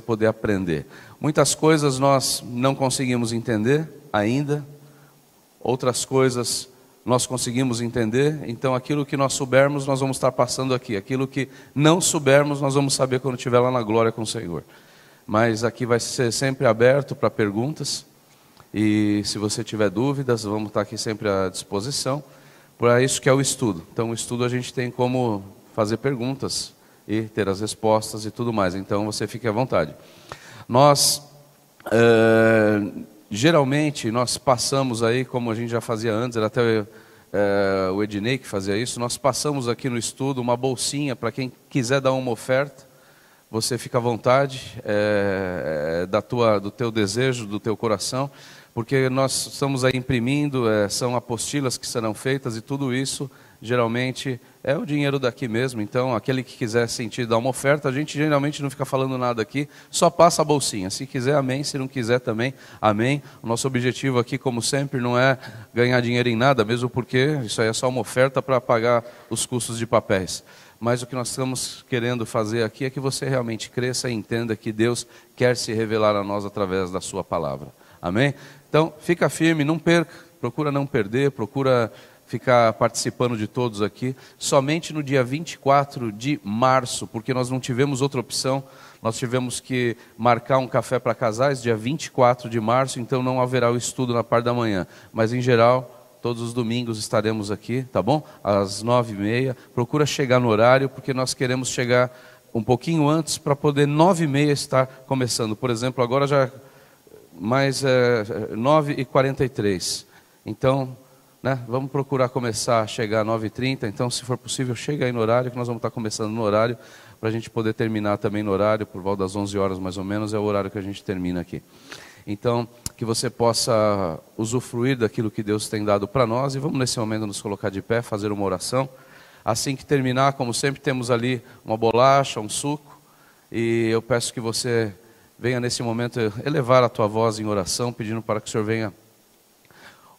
poder aprender. Muitas coisas nós não conseguimos entender ainda, outras coisas nós conseguimos entender, então aquilo que nós soubermos nós vamos estar passando aqui, aquilo que não soubermos nós vamos saber quando estiver lá na glória com o Senhor. Mas aqui vai ser sempre aberto para perguntas, e se você tiver dúvidas, vamos estar aqui sempre à disposição. Para isso que é o estudo. Então o estudo a gente tem como fazer perguntas e ter as respostas e tudo mais, então você fique à vontade. Nós, geralmente, nós passamos aí, como a gente já fazia antes, era até o Ednei que fazia isso, nós passamos aqui no estudo uma bolsinha para quem quiser dar uma oferta, você fica à vontade, do teu desejo, do teu coração, porque nós estamos aí imprimindo, são apostilas que serão feitas e tudo isso, geralmente, é o dinheiro daqui mesmo. Então, aquele que quiser sentir dar uma oferta, a gente geralmente não fica falando nada aqui, só passa a bolsinha. Se quiser, amém. Se não quiser também, amém. O nosso objetivo aqui, como sempre, não é ganhar dinheiro em nada, mesmo porque isso aí é só uma oferta para pagar os custos de papéis. Mas o que nós estamos querendo fazer aqui é que você realmente cresça e entenda que Deus quer se revelar a nós através da sua palavra. Amém? Então, fica firme, não perca, procura não perder, procura ficar participando de todos aqui, somente no dia 24 de março, porque nós não tivemos outra opção, nós tivemos que marcar um café para casais, dia 24 de março, então não haverá o estudo na parte da manhã, mas em geral, todos os domingos estaremos aqui, tá bom? Às 9h30, procura chegar no horário, porque nós queremos chegar um pouquinho antes, para poder 9h30 estar começando, por exemplo, agora já mais 9h43, então, vamos procurar começar a chegar às 9h30, então se for possível, chega aí no horário, que nós vamos estar começando no horário, para a gente poder terminar também no horário, por volta das 11 horas mais ou menos, é o horário que a gente termina aqui. Então, que você possa usufruir daquilo que Deus tem dado para nós, e vamos nesse momento nos colocar de pé, fazer uma oração. Assim que terminar, como sempre, temos ali uma bolacha, um suco, e eu peço que você venha nesse momento elevar a tua voz em oração, pedindo para que o Senhor venha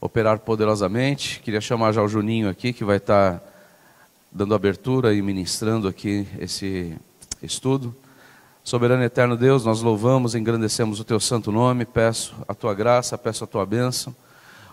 operar poderosamente. Queria chamar já o Juninho aqui, que vai estar dando abertura e ministrando aqui esse estudo. Soberano e eterno Deus, nós louvamos, engrandecemos o teu santo nome, peço a tua graça, peço a tua bênção.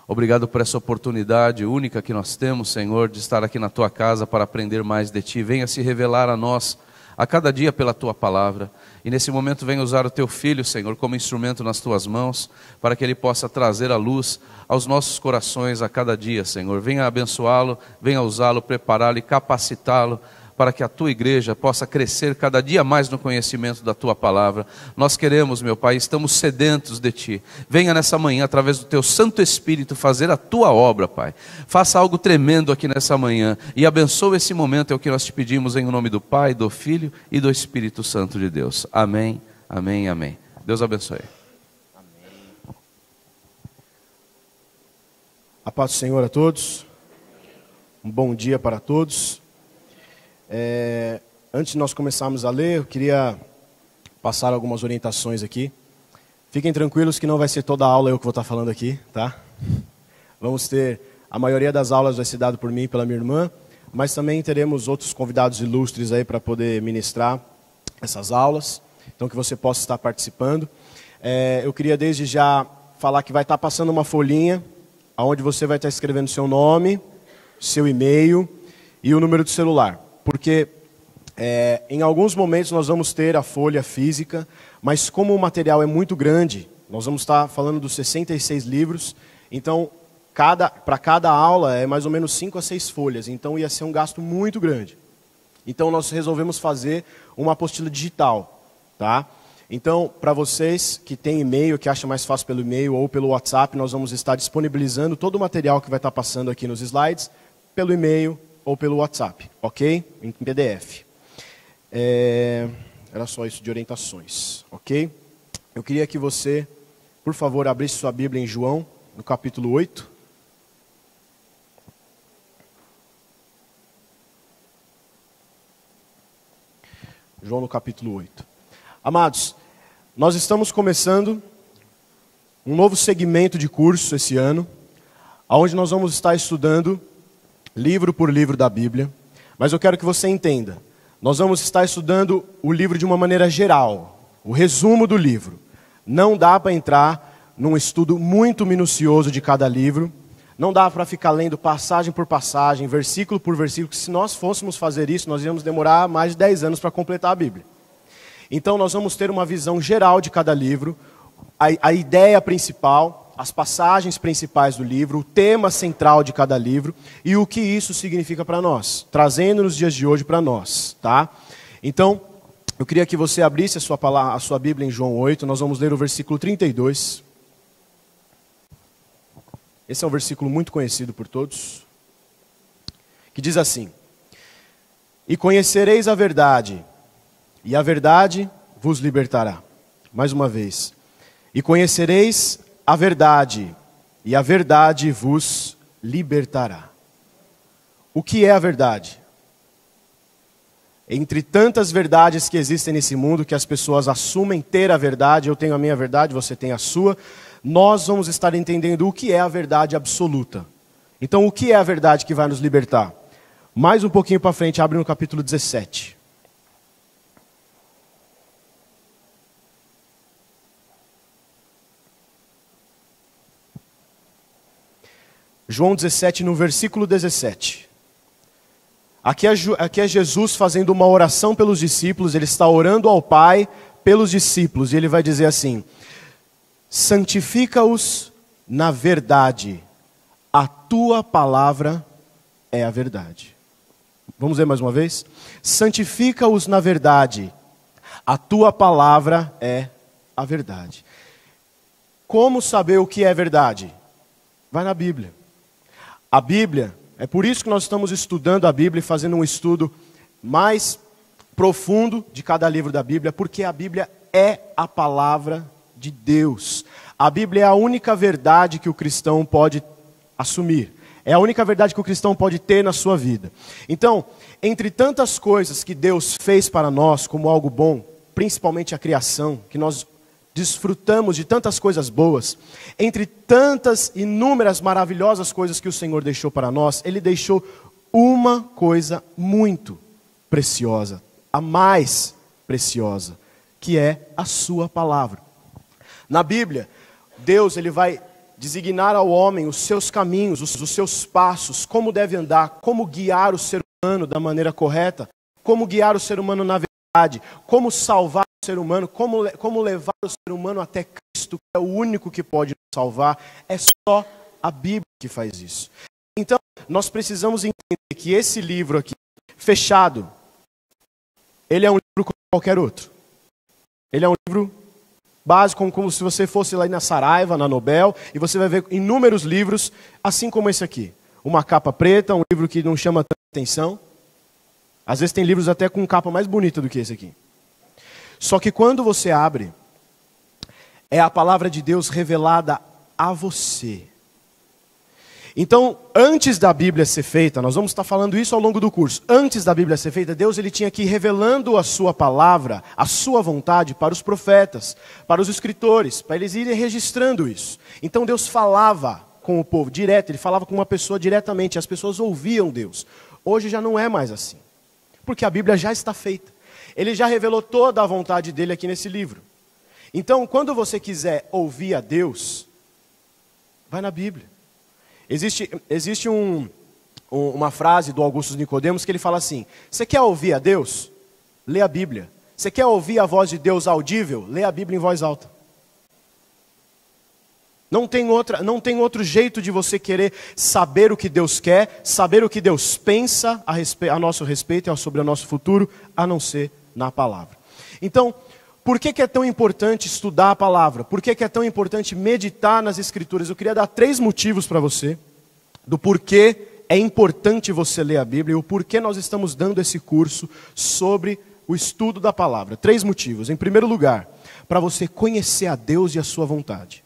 Obrigado por essa oportunidade única que nós temos, Senhor, de estar aqui na tua casa para aprender mais de ti. Venha se revelar a nós a cada dia pela tua palavra. E nesse momento venha usar o teu filho, Senhor, como instrumento nas tuas mãos, para que ele possa trazer a luz aos nossos corações a cada dia, Senhor. Venha abençoá-lo, venha usá-lo, prepará-lo e capacitá-lo, para que a tua igreja possa crescer cada dia mais no conhecimento da tua palavra. Nós queremos, meu Pai, estamos sedentos de ti. Venha nessa manhã, através do teu Santo Espírito, fazer a tua obra, Pai. Faça algo tremendo aqui nessa manhã e abençoe esse momento, é o que nós te pedimos em nome do Pai, do Filho e do Espírito Santo de Deus. Amém, amém, amém. Deus abençoe. Amém. A paz do Senhor a todos. Um bom dia para todos. Antes de nós começarmos a ler, eu queria passar algumas orientações aqui. Fiquem tranquilos que não vai ser toda a aula eu que vou estar falando aqui, tá? Vamos ter, a maioria das aulas vai ser dado por mim e pela minha irmã, mas também teremos outros convidados ilustres aí para poder ministrar essas aulas, então que você possa estar participando. Eu queria desde já falar que vai estar passando uma folhinha, onde você vai estar escrevendo seu nome, seu e-mail e o número do celular. Porque em alguns momentos nós vamos ter a folha física, mas como o material é muito grande, nós vamos estar falando dos 66 livros, então para cada aula é mais ou menos 5 a 6 folhas, então ia ser um gasto muito grande. Então nós resolvemos fazer uma apostila digital, tá? Então, para vocês que têm e-mail, que acham mais fácil pelo e-mail ou pelo WhatsApp, nós vamos estar disponibilizando todo o material que vai estar passando aqui nos slides, pelo e-mail ou pelo WhatsApp, ok? Em PDF. Era só isso de orientações, ok? Eu queria que você, por favor, abrisse sua Bíblia em João, no capítulo 8. João no capítulo 8. Amados, nós estamos começando um novo segmento de curso esse ano, onde nós vamos estar estudando livro por livro da Bíblia, mas eu quero que você entenda, nós vamos estar estudando o livro de uma maneira geral, o resumo do livro. Não dá para entrar num estudo muito minucioso de cada livro. Não dá para ficar lendo passagem por passagem, versículo por versículo, que se nós fôssemos fazer isso, nós íamos demorar mais de 10 anos para completar a Bíblia. Então nós vamos ter uma visão geral de cada livro, a ideia principal, as passagens principais do livro, o tema central de cada livro e o que isso significa para nós, trazendo nos dias de hoje para nós, tá? Então, eu queria que você abrisse a sua Bíblia em João 8, nós vamos ler o versículo 32. Esse é um versículo muito conhecido por todos, que diz assim: E conhecereis a verdade, e a verdade vos libertará. Mais uma vez. E conhecereis a verdade, e a verdade vos libertará. O que é a verdade? Entre tantas verdades que existem nesse mundo, que as pessoas assumem ter a verdade, eu tenho a minha verdade, você tem a sua, nós vamos estar entendendo o que é a verdade absoluta. Então, o que é a verdade que vai nos libertar? Mais um pouquinho para frente, abre no capítulo 17. João 17, no versículo 17. Aqui é Jesus fazendo uma oração pelos discípulos, ele está orando ao Pai pelos discípulos, e ele vai dizer assim: santifica-os na verdade, a tua palavra é a verdade. Vamos ver mais uma vez? Santifica-os na verdade, a tua palavra é a verdade. Como saber o que é verdade? Vai na Bíblia. A Bíblia, é por isso que nós estamos estudando a Bíblia e fazendo um estudo mais profundo de cada livro da Bíblia, porque a Bíblia é a palavra de Deus. A Bíblia é a única verdade que o cristão pode assumir. É a única verdade que o cristão pode ter na sua vida. Então, entre tantas coisas que Deus fez para nós como algo bom, principalmente a criação, que nós desfrutamos de tantas coisas boas, entre tantas inúmeras maravilhosas coisas que o Senhor deixou para nós, Ele deixou uma coisa muito preciosa, a mais preciosa, que é a sua palavra. Na Bíblia, Deus ele vai designar ao homem os seus caminhos, os seus passos, como deve andar, como guiar o ser humano da maneira correta, como guiar o ser humano na verdade, como salvar o ser humano, como levar o ser humano até Cristo, que é o único que pode nos salvar. É só a Bíblia que faz isso. Então, nós precisamos entender que esse livro aqui, fechado, ele é um livro como qualquer outro. Ele é um livro básico, como se você fosse lá na Saraiva, na Nobel, e você vai ver inúmeros livros, assim como esse aqui. Uma capa preta, um livro que não chama tanta atenção. Às vezes tem livros até com capa mais bonita do que esse aqui. Só que quando você abre, é a palavra de Deus revelada a você. Então, antes da Bíblia ser feita, nós vamos estar falando isso ao longo do curso. Antes da Bíblia ser feita, Deus ele tinha que ir revelando a sua palavra, a sua vontade para os profetas, para os escritores, para eles irem registrando isso. Então Deus falava com o povo direto, ele falava com uma pessoa diretamente, as pessoas ouviam Deus. Hoje já não é mais assim, porque a Bíblia já está feita. Ele já revelou toda a vontade dele aqui nesse livro. Então, quando você quiser ouvir a Deus, vai na Bíblia. Existe uma frase do Augusto Nicodemos que ele fala assim: você quer ouvir a Deus? Lê a Bíblia. Você quer ouvir a voz de Deus audível? Lê a Bíblia em voz alta. Não tem outro jeito de você querer saber o que Deus quer, saber o que Deus pensa a nosso respeito e sobre o nosso futuro, a não ser na palavra. Então, por que é tão importante estudar a palavra? Por que é tão importante meditar nas Escrituras? Eu queria dar 3 motivos para você, do porquê é importante você ler a Bíblia e o porquê nós estamos dando esse curso sobre o estudo da palavra. 3 motivos. Em primeiro lugar, para você conhecer a Deus e a sua vontade.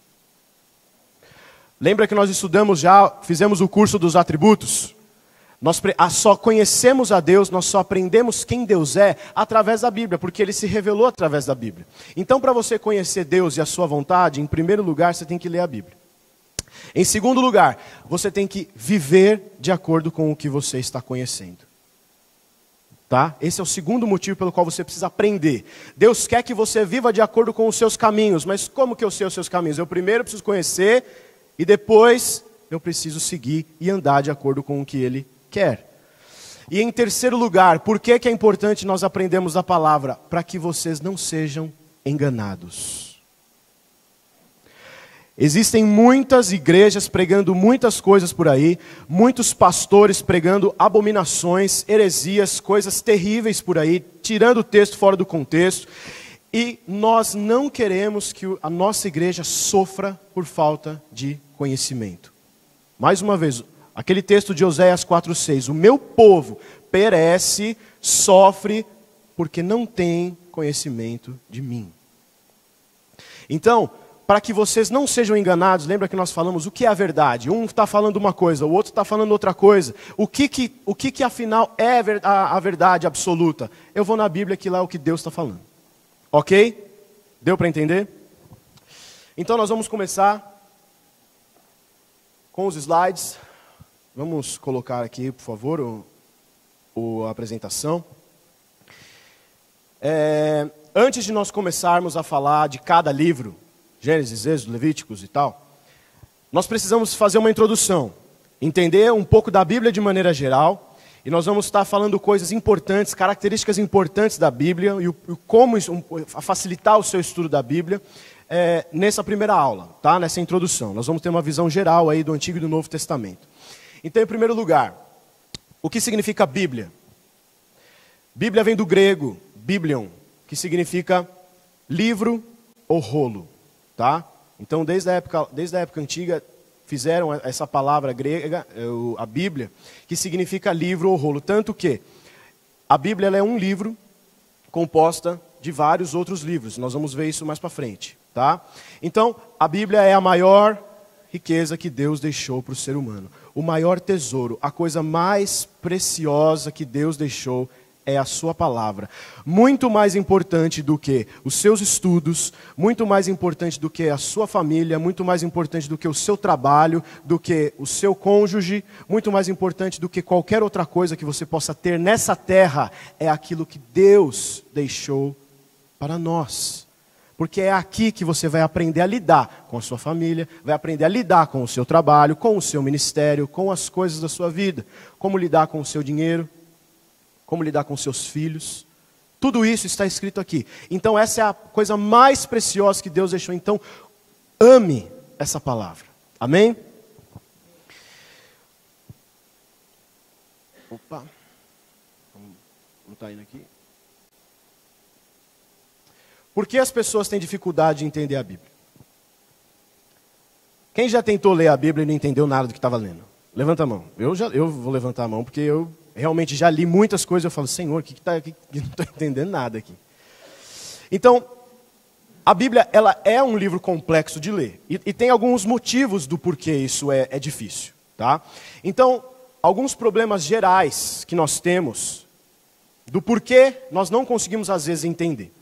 Lembra que nós fizemos o curso dos atributos? Nós só conhecemos a Deus, nós só aprendemos quem Deus é através da Bíblia, porque Ele se revelou através da Bíblia. Então, para você conhecer Deus e a sua vontade, em primeiro lugar, você tem que ler a Bíblia. Em segundo lugar, você tem que viver de acordo com o que você está conhecendo. Tá? Esse é o segundo motivo pelo qual você precisa aprender. Deus quer que você viva de acordo com os seus caminhos. Mas como que eu sei os seus caminhos? Eu primeiro preciso conhecer e depois eu preciso seguir e andar de acordo com o que Ele quer. E em terceiro lugar, por que é importante nós aprendermos a palavra? Para que vocês não sejam enganados. Existem muitas igrejas pregando muitas coisas por aí, muitos pastores pregando abominações, heresias, coisas terríveis por aí, tirando o texto fora do contexto. E nós não queremos que a nossa igreja sofra por falta de conhecimento. Mais uma vez, aquele texto de Oséias 4:6, o meu povo perece, sofre, porque não tem conhecimento de mim. Então, para que vocês não sejam enganados, lembra que nós falamos o que é a verdade? Um está falando uma coisa, o outro está falando outra coisa. O que afinal é a verdade absoluta? Eu vou na Bíblia que lá é o que Deus está falando. Ok? Deu para entender? Então nós vamos começar com os slides. Vamos colocar aqui, por favor, a apresentação. Antes de nós começarmos a falar de cada livro, Gênesis, Êxodo, Levíticos e tal, nós precisamos fazer uma introdução, entender um pouco da Bíblia de maneira geral, e nós vamos estar falando coisas importantes, características importantes da Bíblia, e como facilitar o seu estudo da Bíblia, nessa primeira aula, tá? Nessa introdução. Nós vamos ter uma visão geral aí do Antigo e do Novo Testamento. Então, em primeiro lugar, o que significa Bíblia? Bíblia vem do grego, biblion, que significa livro ou rolo. Tá? Então, desde a época antiga, fizeram essa palavra grega, a Bíblia, que significa livro ou rolo. Tanto que a Bíblia ela é um livro composta de vários outros livros. Nós vamos ver isso mais para frente. Tá? Então, a Bíblia é a maior riqueza que Deus deixou para o ser humano. O maior tesouro, a coisa mais preciosa que Deus deixou é a sua palavra. Muito mais importante do que os seus estudos, muito mais importante do que a sua família, muito mais importante do que o seu trabalho, do que o seu cônjuge, muito mais importante do que qualquer outra coisa que você possa ter nessa terra, é aquilo que Deus deixou para nós. Porque é aqui que você vai aprender a lidar com a sua família, vai aprender a lidar com o seu trabalho, com o seu ministério, com as coisas da sua vida, como lidar com o seu dinheiro, como lidar com seus filhos. Tudo isso está escrito aqui. Então essa é a coisa mais preciosa que Deus deixou. Então, ame essa palavra. Amém? Opa. Não está indo aqui. Por que as pessoas têm dificuldade de entender a Bíblia? Quem já tentou ler a Bíblia e não entendeu nada do que estava lendo? Levanta a mão. Eu vou levantar a mão porque eu realmente já li muitas coisas. Eu falo, Senhor, eu não estou entendendo nada aqui. Então, a Bíblia ela é um livro complexo de ler. E tem alguns motivos do porquê isso é difícil. Tá? Então, alguns problemas gerais que nós temos, do porquê nós não conseguimos às vezes entender.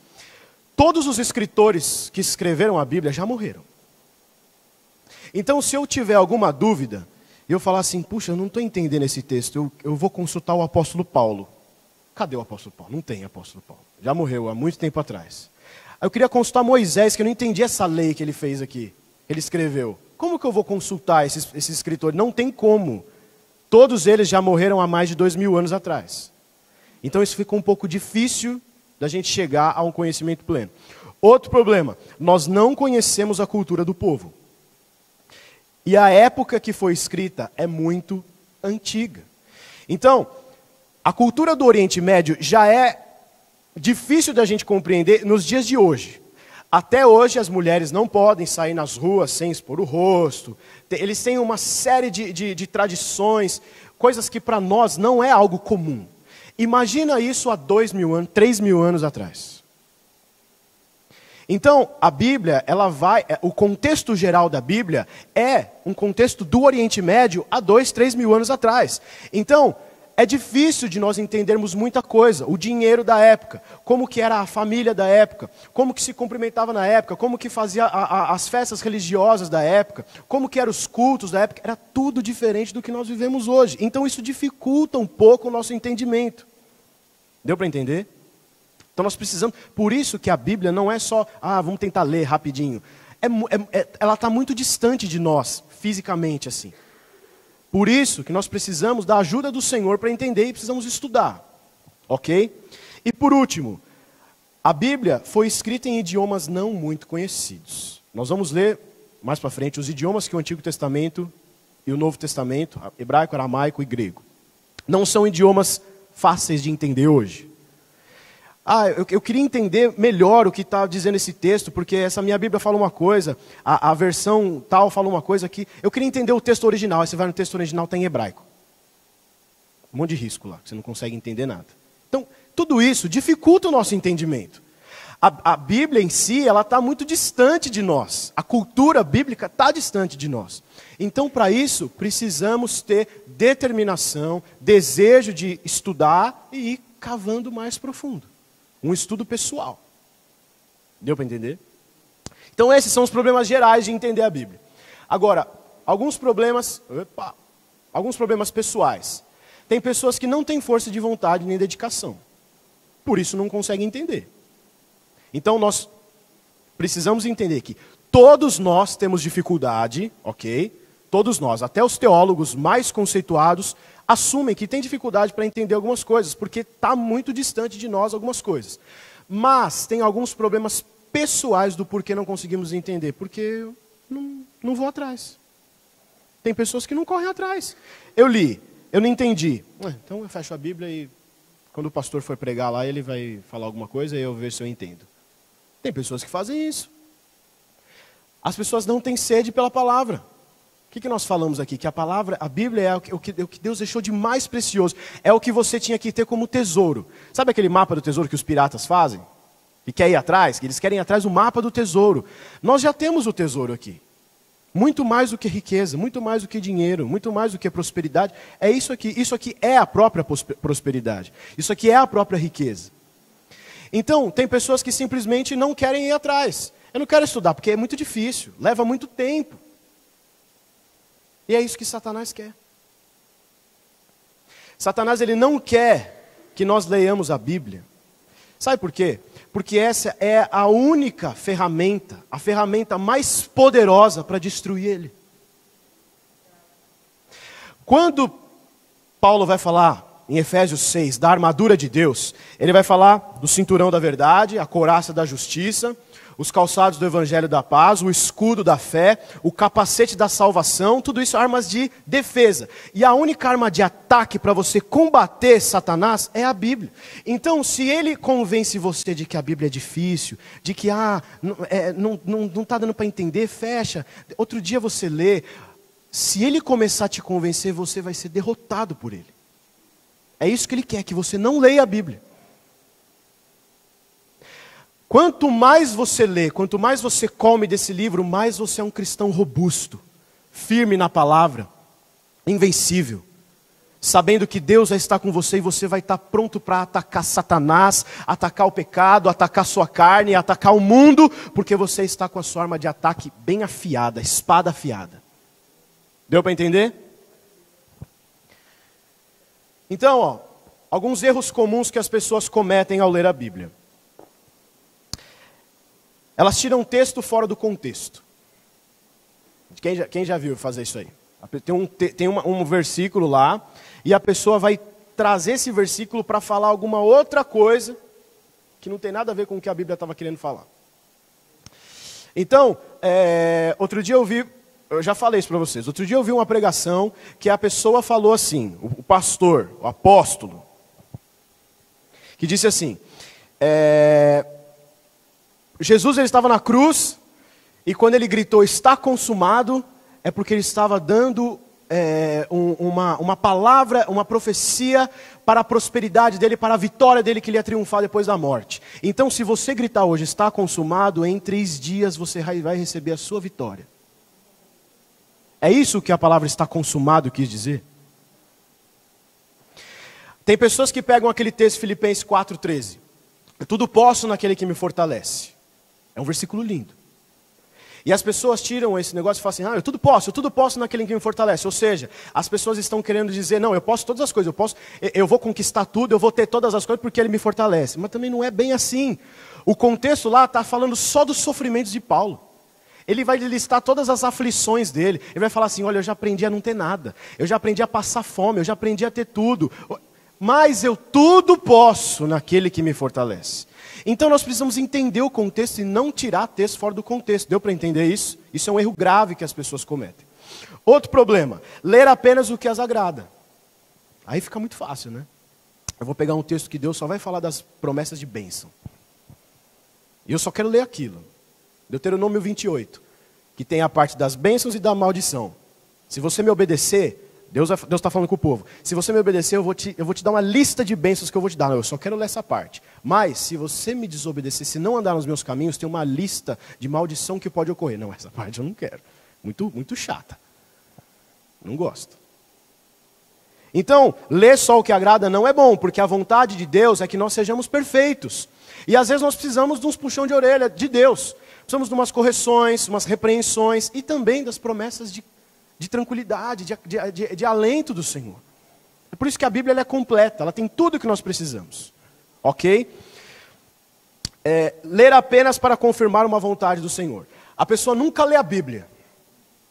Todos os escritores que escreveram a Bíblia já morreram. Então, se eu tiver alguma dúvida, eu falar assim, puxa, eu não estou entendendo esse texto, eu vou consultar o apóstolo Paulo. Cadê o apóstolo Paulo? Não tem apóstolo Paulo. Já morreu há muito tempo atrás. Eu queria consultar Moisés, que eu não entendi essa lei que ele fez aqui. Ele escreveu. Como que eu vou consultar esses escritores? Não tem como. Todos eles já morreram há mais de 2000 anos atrás. Então isso fica um pouco difícil da gente chegar a um conhecimento pleno. Outro problema, nós não conhecemos a cultura do povo. E a época que foi escrita é muito antiga. Então, a cultura do Oriente Médio já é difícil da gente compreender nos dias de hoje. Até hoje as mulheres não podem sair nas ruas sem expor o rosto. Eles têm uma série de tradições, coisas que para nós não é algo comum. Imagina isso há 2000 anos, 3000 anos atrás. Então, a Bíblia, o contexto geral da Bíblia é um contexto do Oriente Médio há 2, 3 mil anos atrás. Então, é difícil de nós entendermos muita coisa. O dinheiro da época, como que era a família da época, como que se cumprimentava na época, como que fazia as festas religiosas da época, como que eram os cultos da época, era tudo diferente do que nós vivemos hoje. Então, isso dificulta um pouco o nosso entendimento. Deu para entender? Então nós precisamos, por isso que a Bíblia não é só, vamos tentar ler rapidinho. Ela está muito distante de nós, fisicamente assim. Por isso que nós precisamos da ajuda do Senhor para entender e precisamos estudar. Ok? E por último, a Bíblia foi escrita em idiomas não muito conhecidos. Nós vamos ler mais para frente os idiomas que o Antigo Testamento e o Novo Testamento, hebraico, aramaico e grego. Não são idiomas fáceis de entender hoje. Eu queria entender melhor o que está dizendo esse texto, porque essa minha Bíblia fala uma coisa, a versão tal fala uma coisa aqui. Eu queria entender o texto original, aí você vai no texto original, está em hebraico. Um monte de risco lá, você não consegue entender nada. Então, tudo isso dificulta o nosso entendimento. A Bíblia em si, ela está muito distante de nós. A cultura bíblica está distante de nós. Então, para isso, precisamos ter determinação, desejo de estudar e ir cavando mais profundo. Um estudo pessoal. Deu para entender? Então esses são os problemas gerais de entender a Bíblia. Agora, alguns problemas pessoais. Tem pessoas que não têm força de vontade nem dedicação. Por isso não conseguem entender. Então nós precisamos entender que todos nós temos dificuldade, ok? Todos nós, até os teólogos mais conceituados, assumem que tem dificuldade para entender algumas coisas, porque está muito distante de nós algumas coisas. Mas tem alguns problemas pessoais do porquê não conseguimos entender, porque eu não vou atrás. Tem pessoas que não correm atrás. Eu li, eu não entendi. Então eu fecho a Bíblia e quando o pastor for pregar lá, ele vai falar alguma coisa e eu vejo se eu entendo. Tem pessoas que fazem isso. As pessoas não têm sede pela palavra. O que nós falamos aqui? Que a palavra, a Bíblia é o que Deus deixou de mais precioso. É o que você tinha que ter como tesouro. Sabe aquele mapa do tesouro que os piratas fazem? E quer ir atrás? Que eles querem ir atrás do mapa do tesouro. Nós já temos o tesouro aqui. Muito mais do que riqueza, muito mais do que dinheiro, muito mais do que prosperidade. É isso aqui. Isso aqui é a própria prosperidade. Isso aqui é a própria riqueza. Então, tem pessoas que simplesmente não querem ir atrás. Eu não quero estudar porque é muito difícil, leva muito tempo. E é isso que Satanás quer. Satanás, ele não quer que nós leiamos a Bíblia. Sabe por quê? Porque essa é a única ferramenta, a ferramenta mais poderosa para destruir ele. Quando Paulo vai falar em Efésios 6 da armadura de Deus, ele vai falar do cinturão da verdade, a couraça da justiça, os calçados do evangelho da paz, o escudo da fé, o capacete da salvação, tudo isso armas de defesa. E a única arma de ataque para você combater Satanás é a Bíblia. Então, se ele convence você de que a Bíblia é difícil, de que não está dando para entender, fecha. Outro dia você lê. Se ele começar a te convencer, você vai ser derrotado por ele. É isso que ele quer, que você não leia a Bíblia. Quanto mais você lê, quanto mais você come desse livro, mais você é um cristão robusto, firme na palavra, invencível, sabendo que Deus já está com você e você vai estar pronto para atacar Satanás, atacar o pecado, atacar sua carne, atacar o mundo, porque você está com a sua arma de ataque bem afiada, espada afiada. Deu para entender? Então, alguns erros comuns que as pessoas cometem ao ler a Bíblia. Elas tiram um texto fora do contexto. Quem já viu fazer isso aí? Tem um versículo lá, e a pessoa vai trazer esse versículo para falar alguma outra coisa, que não tem nada a ver com o que a Bíblia estava querendo falar. Então, outro dia eu já falei isso para vocês, outro dia eu vi uma pregação, que a pessoa falou assim, o pastor, o apóstolo, que disse assim, Jesus, ele estava na cruz, e quando ele gritou, está consumado, é porque ele estava dando uma palavra, uma profecia para a prosperidade dele, para a vitória dele, que ele ia triunfar depois da morte. Então, se você gritar hoje, está consumado, em 3 dias você vai receber a sua vitória. É isso que a palavra está consumado quis dizer? Tem pessoas que pegam aquele texto, Filipenses 4,13. Eu tudo posso naquele que me fortalece. É um versículo lindo. E as pessoas tiram esse negócio e falam assim, eu tudo posso naquele que me fortalece. Ou seja, as pessoas estão querendo dizer, não, eu posso todas as coisas, eu vou conquistar tudo, eu vou ter todas as coisas porque ele me fortalece. Mas também não é bem assim. O contexto lá está falando só dos sofrimentos de Paulo. Ele vai listar todas as aflições dele. Ele vai falar assim, olha, eu já aprendi a não ter nada. Eu já aprendi a passar fome, eu já aprendi a ter tudo. Mas eu tudo posso naquele que me fortalece. Então nós precisamos entender o contexto e não tirar texto fora do contexto. Deu para entender isso? Isso é um erro grave que as pessoas cometem. Outro problema, ler apenas o que as agrada. Aí fica muito fácil, né? Eu vou pegar um texto que Deus só vai falar das promessas de bênção. E eu só quero ler aquilo. Deuteronômio 28, que tem a parte das bênçãos e da maldição. Se você me obedecer, Deus está falando com o povo. Se você me obedecer, eu vou te dar uma lista de bênçãos que eu vou te dar. Não, eu só quero ler essa parte. Mas, se você me desobedecer, se não andar nos meus caminhos, tem uma lista de maldição que pode ocorrer. Não, essa parte eu não quero. Muito chata. Não gosto. Então, ler só o que agrada não é bom, porque a vontade de Deus é que nós sejamos perfeitos. E às vezes nós precisamos de uns puxão de orelha de Deus. Precisamos de umas correções, umas repreensões e também das promessas de tranquilidade, de alento do Senhor. É por isso que a Bíblia ela é completa, ela tem tudo o que nós precisamos. Ok? Ler apenas para confirmar uma vontade do Senhor. A pessoa nunca lê a Bíblia.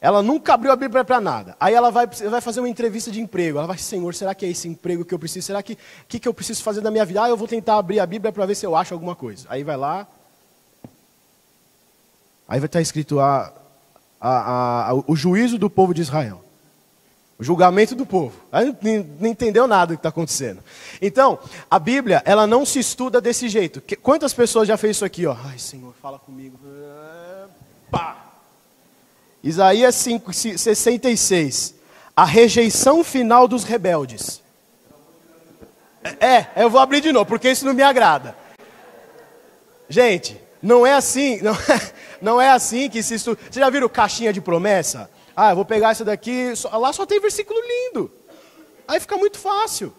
Ela nunca abriu a Bíblia para nada. Aí ela vai fazer uma entrevista de emprego. Ela vai, Senhor, será que é esse emprego que eu preciso? Será que eu preciso fazer da minha vida? Eu vou tentar abrir a Bíblia para ver se eu acho alguma coisa. Aí vai lá. Aí vai estar escrito o juízo do povo de Israel. O julgamento do povo. Aí não entendeu nada do que está acontecendo. Então, a Bíblia, ela não se estuda desse jeito. Quantas pessoas já fez isso aqui? Ó? Ai, Senhor, fala comigo. Pá! Isaías 66. A rejeição final dos rebeldes. Eu vou abrir de novo, porque isso não me agrada. Gente, não é assim, não é assim que se estuda. Vocês já viram caixinha de promessa? Eu vou pegar essa daqui, lá só tem versículo lindo. Aí fica muito fácil.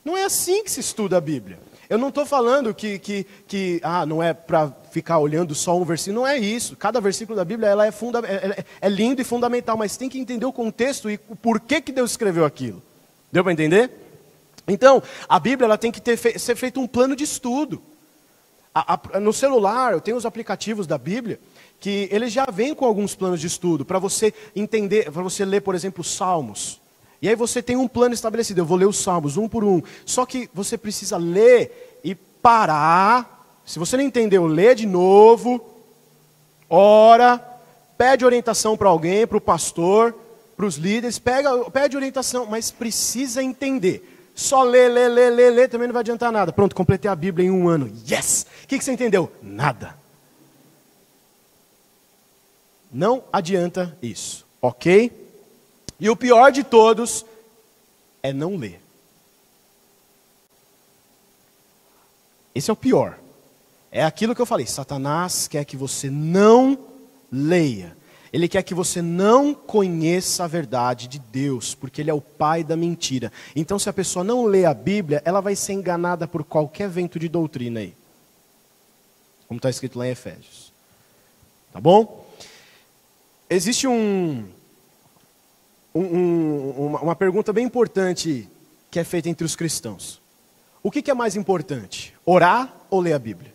Não é assim que se estuda a Bíblia. Eu não estou falando que não é para ficar olhando só um versículo, não é isso. Cada versículo da Bíblia ela é lindo e fundamental, mas tem que entender o contexto e o porquê que Deus escreveu aquilo. Deu para entender? Então, a Bíblia ela tem que ser feito um plano de estudo. No celular, eu tenho os aplicativos da Bíblia, que eles já vêm com alguns planos de estudo, para você entender, para você ler, por exemplo, os Salmos. E aí você tem um plano estabelecido, eu vou ler os Salmos, um por um. Só que você precisa ler e parar. Se você não entendeu, lê de novo, ora, pede orientação para alguém, para o pastor, para os líderes, pede orientação, mas precisa entender. Só ler, também não vai adiantar nada. Pronto, completei a Bíblia em 1 ano. Yes! O que você entendeu? Nada. Não adianta isso, ok? E o pior de todos é não ler. Esse é o pior. É aquilo que eu falei. Satanás quer que você não leia. Ele quer que você não conheça a verdade de Deus, porque ele é o pai da mentira. Então, se a pessoa não lê a Bíblia, ela vai ser enganada por qualquer vento de doutrina aí. Como está escrito lá em Efésios. Tá bom? Existe uma pergunta bem importante que é feita entre os cristãos. O que é mais importante? Orar ou ler a Bíblia?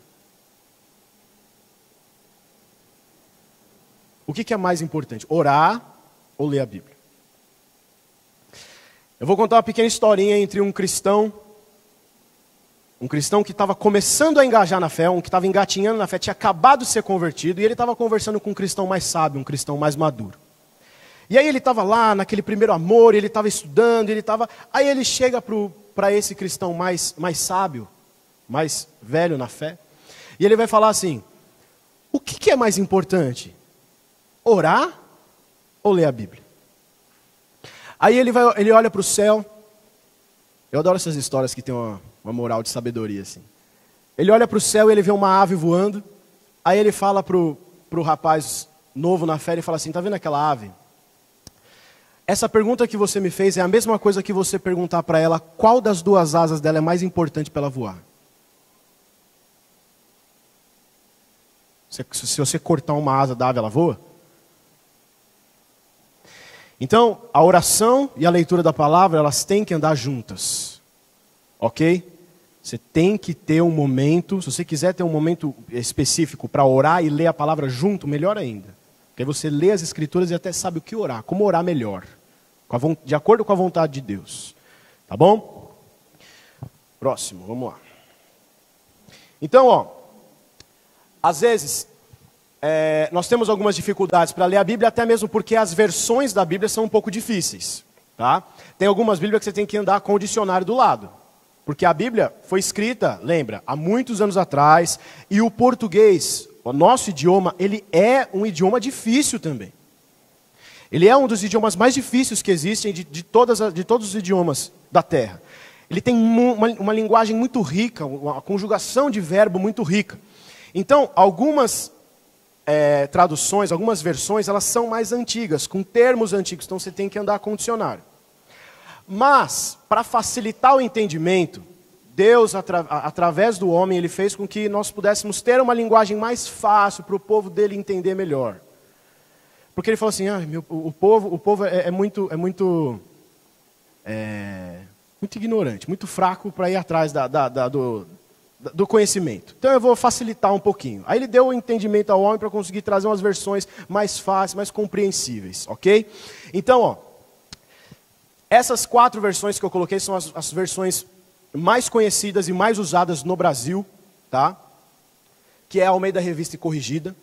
O que é mais importante? Orar ou ler a Bíblia? Eu vou contar uma pequena historinha entre um cristão que estava começando a engajar na fé, um que estava engatinhando na fé, tinha acabado de ser convertido, e ele estava conversando com um cristão mais sábio, um cristão mais maduro. E aí ele estava lá, naquele primeiro amor, ele estava estudando, aí ele chega para esse cristão mais sábio, mais velho na fé, e ele vai falar assim, o que é mais importante? Orar ou ler a Bíblia? Aí ele olha para o céu. Eu adoro essas histórias que tem uma moral de sabedoria assim. Ele olha para o céu e ele vê uma ave voando. Aí ele fala pro rapaz novo na fé, ele fala assim, tá vendo aquela ave? Essa pergunta que você me fez é a mesma coisa que você perguntar para ela qual das duas asas dela é mais importante para ela voar. Se você cortar uma asa da ave, ela voa? Então, a oração e a leitura da palavra, elas têm que andar juntas. Ok? Você tem que ter um momento, se você quiser ter um momento específico para orar e ler a palavra junto, melhor ainda. Porque aí você lê as escrituras e até sabe o que orar, como orar melhor. De acordo com a vontade de Deus. Tá bom? Próximo, vamos lá. Então, às vezes, nós temos algumas dificuldades para ler a Bíblia, até mesmo porque as versões da Bíblia são um pouco difíceis. Tá? Tem algumas Bíblias que você tem que andar com o dicionário do lado. Porque a Bíblia foi escrita, lembra, há muitos anos atrás, e o português, o nosso idioma, ele é um idioma difícil também. Ele é um dos idiomas mais difíceis que existem de todos os idiomas da Terra. Ele tem uma linguagem muito rica, uma conjugação de verbo muito rica. Então, algumas traduções, algumas versões, elas são mais antigas, com termos antigos, então você tem que andar com o dicionário. Mas, para facilitar o entendimento, Deus, através do homem, Ele fez com que nós pudéssemos ter uma linguagem mais fácil para o povo dele entender melhor. Porque Ele falou assim, o povo é muito ignorante, muito fraco para ir atrás do conhecimento. Então eu vou facilitar um pouquinho. Aí Ele deu o entendimento ao homem para conseguir trazer umas versões mais fáceis, mais compreensíveis, ok? Então, essas 4 versões que eu coloquei são as versões mais conhecidas e mais usadas no Brasil, tá? Que é a Almeida Revista e Corrigida,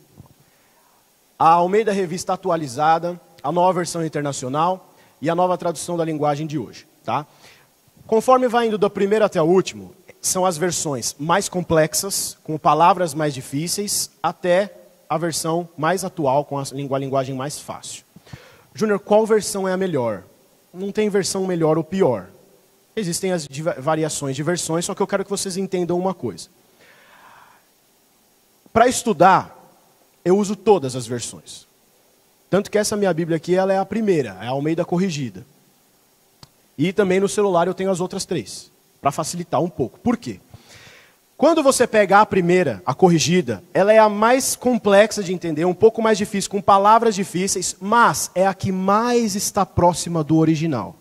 a Almeida Revista Atualizada, a Nova Versão Internacional e a Nova Tradução da Linguagem de hoje, tá? Conforme vai indo do primeiro até o último, são as versões mais complexas, com palavras mais difíceis, até a versão mais atual, com a linguagem mais fácil. Júnior, qual versão é a melhor? Não tem versão melhor ou pior. Existem as variações de versões, só que eu quero que vocês entendam uma coisa. Para estudar, eu uso todas as versões. Tanto que essa minha Bíblia aqui, ela é a primeira, é a Almeida Corrigida. E também no celular eu tenho as outras 3, para facilitar um pouco. Por quê? Quando você pega a primeira, a corrigida, ela é a mais complexa de entender, um pouco mais difícil, com palavras difíceis, mas é a que mais está próxima do original.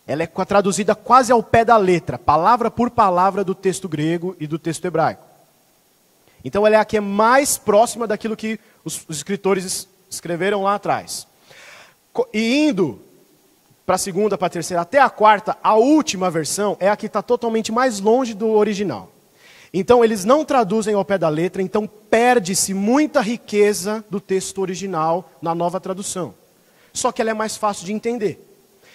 Ela é traduzida quase ao pé da letra, palavra por palavra do texto grego e do texto hebraico. Então ela é a que é mais próxima daquilo que os escritores escreveram lá atrás. E indo para a segunda, para a terceira, até a quarta, a última versão é a que está totalmente mais longe do original. Então eles não traduzem ao pé da letra, então perde-se muita riqueza do texto original na nova tradução. Só que ela é mais fácil de entender.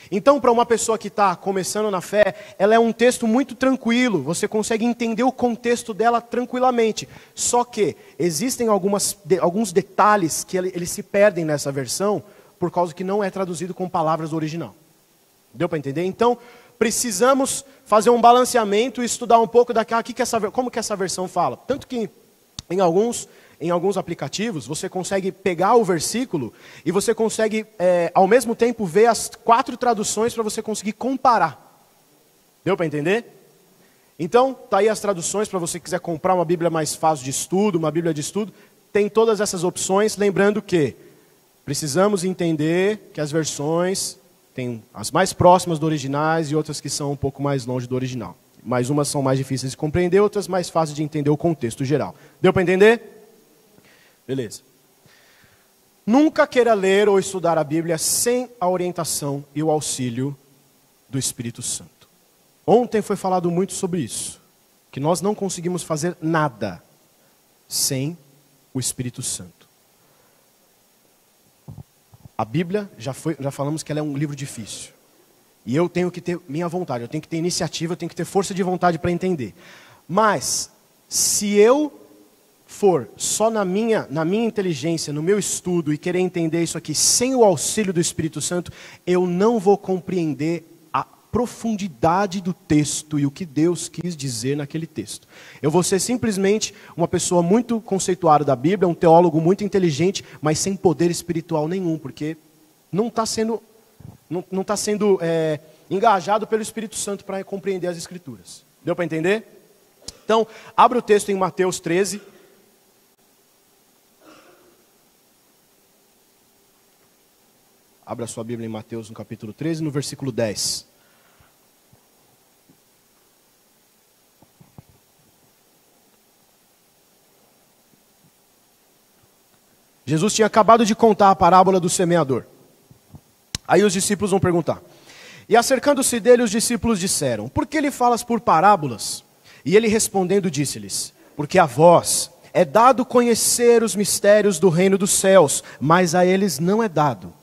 Então, para uma pessoa que está começando na fé, ela é um texto muito tranquilo, você consegue entender o contexto dela tranquilamente. Só que existem alguns detalhes que eles se perdem nessa versão, por causa que não é traduzido com palavras do original. Deu para entender? Então, precisamos fazer um balanceamento e estudar um pouco como que essa versão fala. Tanto que em alguns aplicativos você consegue pegar o versículo e você consegue ao mesmo tempo ver as 4 traduções para você conseguir comparar. Deu para entender? Então, tá aí as traduções para você quiser comprar uma Bíblia mais fácil de estudo, uma Bíblia de estudo. Tem todas essas opções, lembrando que precisamos entender que as versões tem as mais próximas do originais e outras que são um pouco mais longe do original. Mas umas são mais difíceis de compreender, outras mais fáceis de entender o contexto geral. Deu para entender? Beleza. Nunca queira ler ou estudar a Bíblia sem a orientação e o auxílio do Espírito Santo. Ontem foi falado muito sobre isso. Que nós não conseguimos fazer nada sem o Espírito Santo. A Bíblia, já falamos que ela é um livro difícil. E eu tenho que ter minha vontade, eu tenho que ter iniciativa, eu tenho que ter força de vontade para entender. Mas, se eu for só na minha inteligência, no meu estudo, e querer entender isso aqui sem o auxílio do Espírito Santo, eu não vou compreender a profundidade do texto e o que Deus quis dizer naquele texto. Eu vou ser simplesmente uma pessoa muito conceituada da Bíblia, um teólogo muito inteligente, mas sem poder espiritual nenhum, porque não está sendo engajado pelo Espírito Santo para compreender as Escrituras. Deu para entender? Então, abre o texto em Mateus 13. Abra sua Bíblia em Mateus, no capítulo 13, no versículo 10. Jesus tinha acabado de contar a parábola do semeador. Aí os discípulos vão perguntar. E acercando-se dele, os discípulos disseram: por que lhe falas por parábolas? E ele respondendo disse-lhes: porque a vós é dado conhecer os mistérios do reino dos céus, mas a eles não é dado.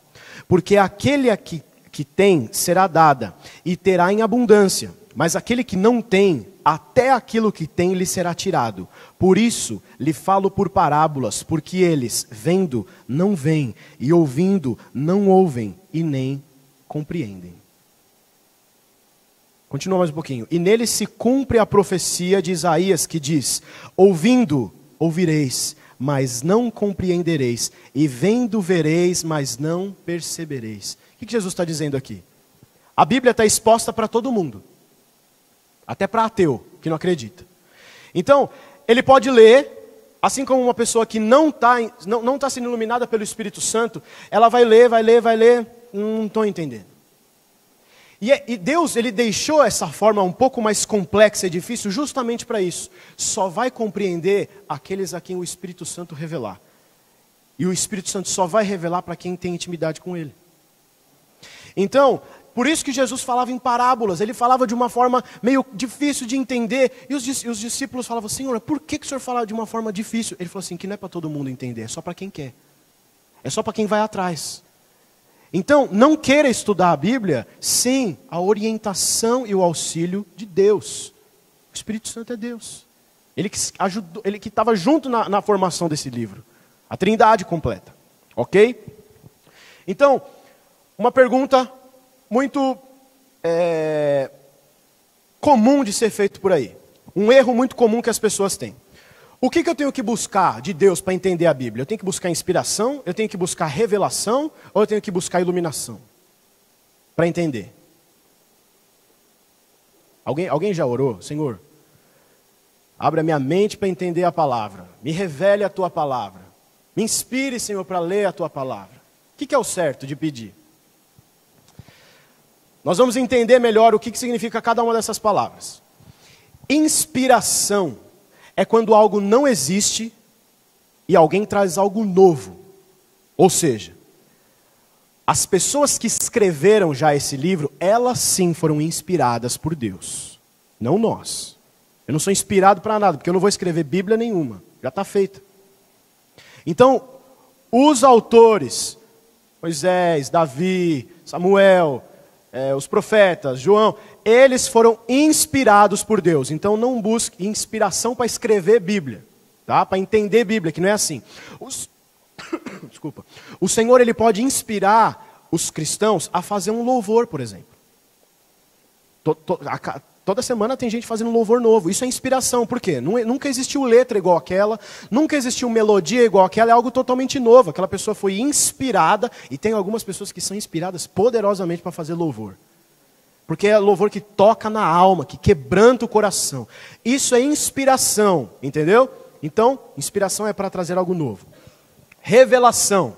Porque aquele que tem será dada, e terá em abundância, mas aquele que não tem, até aquilo que tem lhe será tirado. Por isso lhe falo por parábolas, porque eles, vendo, não veem, e ouvindo, não ouvem, e nem compreendem. Continua mais um pouquinho. E nele se cumpre a profecia de Isaías, que diz: ouvindo, ouvireis, mas não compreendereis, e vendo, vereis, mas não percebereis. O que Jesus está dizendo aqui? A Bíblia está exposta para todo mundo. Até para ateu, que não acredita. Então, ele pode ler, assim como uma pessoa que não tá sendo iluminada pelo Espírito Santo, ela vai ler, não estou entendendo. E Deus, ele deixou essa forma um pouco mais complexa e difícil justamente para isso. Só vai compreender aqueles a quem o Espírito Santo revelar. E o Espírito Santo só vai revelar para quem tem intimidade com ele. Então, por isso que Jesus falava em parábolas, ele falava de uma forma meio difícil de entender, e os discípulos falavam: Senhor, por que o Senhor fala de uma forma difícil? Ele falou assim, que não é para todo mundo entender, é só para quem quer, é só para quem vai atrás. Então, não queira estudar a Bíblia sem a orientação e o auxílio de Deus. O Espírito Santo é Deus, ele que estava junto na formação desse livro, a Trindade completa, ok? Então, uma pergunta muito comum de ser feito por aí. Um erro muito comum que as pessoas têm. O que eu tenho que buscar de Deus para entender a Bíblia? Eu tenho que buscar inspiração? Eu tenho que buscar revelação? Ou eu tenho que buscar iluminação? Para entender. Alguém já orou? Senhor, abre a minha mente para entender a palavra. Me revele a tua palavra. Me inspire, Senhor, para ler a tua palavra. O que é o certo de pedir? Nós vamos entender melhor o que significa cada uma dessas palavras. Inspiração é quando algo não existe e alguém traz algo novo. Ou seja, as pessoas que escreveram já esse livro, elas sim foram inspiradas por Deus. Não nós. Eu não sou inspirado para nada, porque eu não vou escrever Bíblia nenhuma. Já está feita. Então, os autores, Moisés, Davi, Samuel, os profetas, João, eles foram inspirados por Deus. Então não busque inspiração para escrever Bíblia, tá? Para entender Bíblia, que não é assim. Desculpa. O Senhor, ele pode inspirar os cristãos a fazer um louvor, por exemplo. Toda semana tem gente fazendo um louvor novo. Isso é inspiração. Por quê? Nunca existiu letra igual aquela, nunca existiu melodia igual aquela, é algo totalmente novo. Aquela pessoa foi inspirada, e tem algumas pessoas que são inspiradas poderosamente para fazer louvor. Porque é louvor que toca na alma, que quebranta o coração. Isso é inspiração, entendeu? Então, inspiração é para trazer algo novo. Revelação.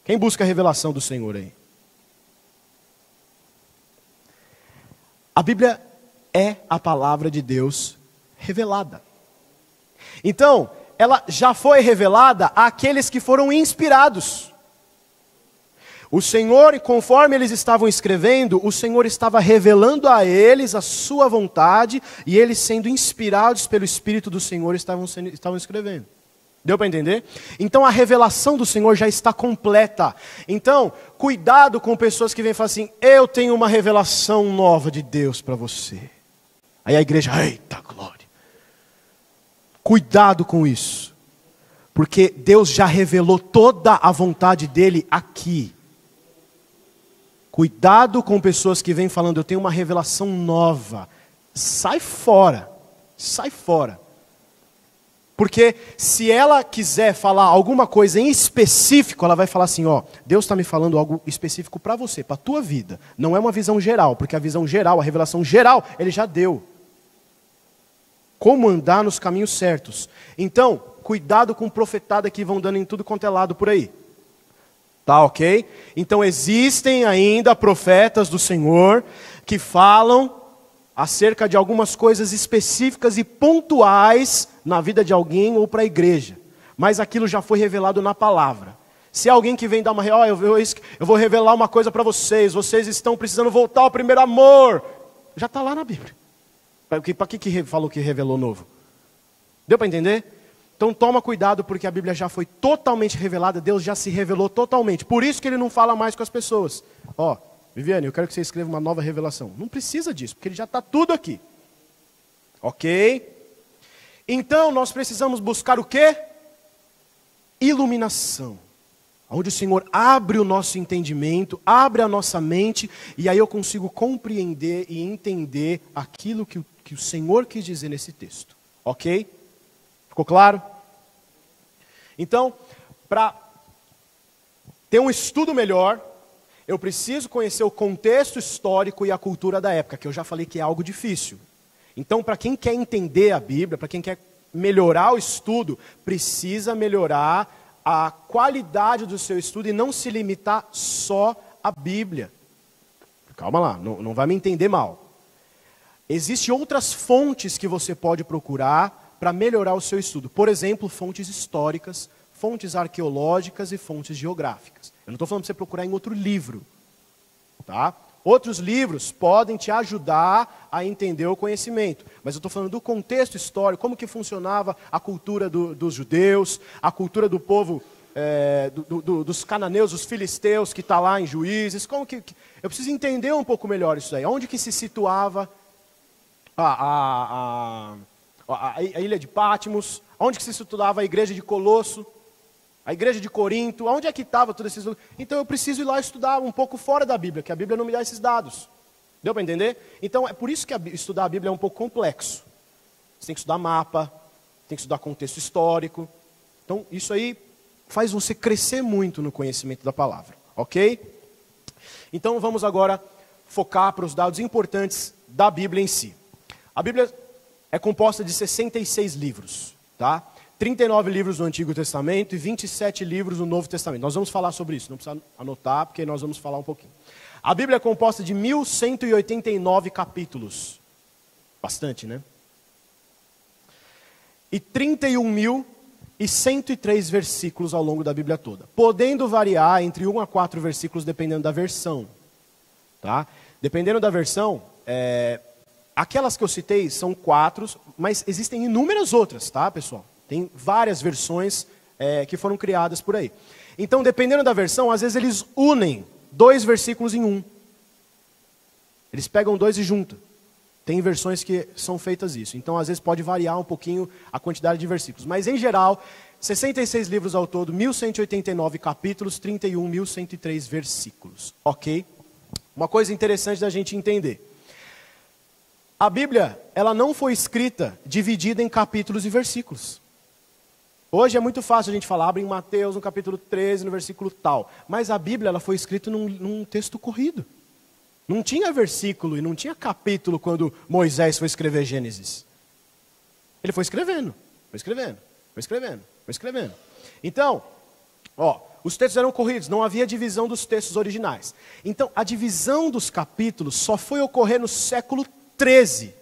Quem busca a revelação do Senhor aí? A Bíblia é a palavra de Deus revelada. Então, ela já foi revelada àqueles que foram inspirados. O Senhor, conforme eles estavam escrevendo, o Senhor estava revelando a eles a sua vontade, e eles, sendo inspirados pelo Espírito do Senhor, estavam escrevendo. Deu para entender? Então a revelação do Senhor já está completa. Então, cuidado com pessoas que vêm e falam assim: eu tenho uma revelação nova de Deus para você. Aí a igreja, eita glória. Cuidado com isso. Porque Deus já revelou toda a vontade dele aqui. Cuidado com pessoas que vêm falando: eu tenho uma revelação nova. Sai fora. Sai fora. Porque se ela quiser falar alguma coisa em específico, ela vai falar assim: ó, Deus está me falando algo específico para você, para a tua vida. Não é uma visão geral, porque a visão geral, a revelação geral, ele já deu. Como andar nos caminhos certos. Então, cuidado com profetada que vão dando em tudo quanto é lado por aí. Tá ok? Então existem ainda profetas do Senhor que falam acerca de algumas coisas específicas e pontuais na vida de alguém ou para a igreja. Mas aquilo já foi revelado na palavra. Se alguém que vem dar uma... eu vou revelar uma coisa para vocês. Vocês estão precisando voltar ao primeiro amor. Já está lá na Bíblia. Para que falou que revelou novo? Deu para entender? Então toma cuidado, porque a Bíblia já foi totalmente revelada, Deus já se revelou totalmente. Por isso que ele não fala mais com as pessoas. Viviane, eu quero que você escreva uma nova revelação. Não precisa disso, porque ele já está tudo aqui. Ok? Então nós precisamos buscar o quê? Iluminação. Onde o Senhor abre o nosso entendimento, abre a nossa mente, e aí eu consigo compreender e entender aquilo que o Senhor quis dizer nesse texto. Ok? Ficou claro? Então, para ter um estudo melhor, eu preciso conhecer o contexto histórico e a cultura da época, que eu já falei que é algo difícil. Então, para quem quer entender a Bíblia, para quem quer melhorar o estudo, precisa melhorar a qualidade do seu estudo e não se limitar só à Bíblia. Calma lá, não vai me entender mal. Existem outras fontes que você pode procurar para melhorar o seu estudo. Por exemplo, fontes históricas, fontes arqueológicas e fontes geográficas. Eu não estou falando para você procurar em outro livro. Tá? Outros livros podem te ajudar a entender o conhecimento. Mas eu estou falando do contexto histórico, como que funcionava a cultura dos judeus, a cultura do povo, dos cananeus, dos filisteus, que está lá em Juízes. Eu preciso entender um pouco melhor isso aí. Onde que se situava a ilha de Patmos, onde que se estudava a igreja de Colosso, a igreja de Corinto, onde é que estava tudo esses lugares? Então eu preciso ir lá estudar um pouco fora da Bíblia, que a Bíblia não me dá esses dados. Deu para entender? Então é por isso que estudar a Bíblia é um pouco complexo. Você tem que estudar mapa, tem que estudar contexto histórico. Então isso aí faz você crescer muito no conhecimento da palavra, ok? Então vamos agora focar para os dados importantes da Bíblia em si. A Bíblia é composta de 66 livros, tá? 39 livros no Antigo Testamento e 27 livros no Novo Testamento. Nós vamos falar sobre isso, não precisa anotar, porque nós vamos falar um pouquinho. A Bíblia é composta de 1189 capítulos. Bastante, né? E 31.103 versículos ao longo da Bíblia toda. Podendo variar entre 1 a 4 versículos, dependendo da versão. Tá? Dependendo da versão, aquelas que eu citei são 4, mas existem inúmeras outras, tá, pessoal? Tem várias versões que foram criadas por aí. Então, dependendo da versão, às vezes eles unem 2 versículos em um. Eles pegam 2 e juntam. Tem versões que são feitas isso. Então, às vezes pode variar um pouquinho a quantidade de versículos. Mas, em geral, 66 livros ao todo, 1189 capítulos, 31.103 versículos. Ok? Uma coisa interessante da gente entender. A Bíblia, ela não foi escrita dividida em capítulos e versículos. Hoje é muito fácil a gente falar, abre em Mateus, no capítulo 13, no versículo tal. Mas a Bíblia, ela foi escrita num texto corrido. Não tinha versículo e não tinha capítulo quando Moisés foi escrever Gênesis. Ele foi escrevendo, foi escrevendo, foi escrevendo, foi escrevendo. Então, os textos eram corridos, não havia divisão dos textos originais. Então, a divisão dos capítulos só foi ocorrer no século 13,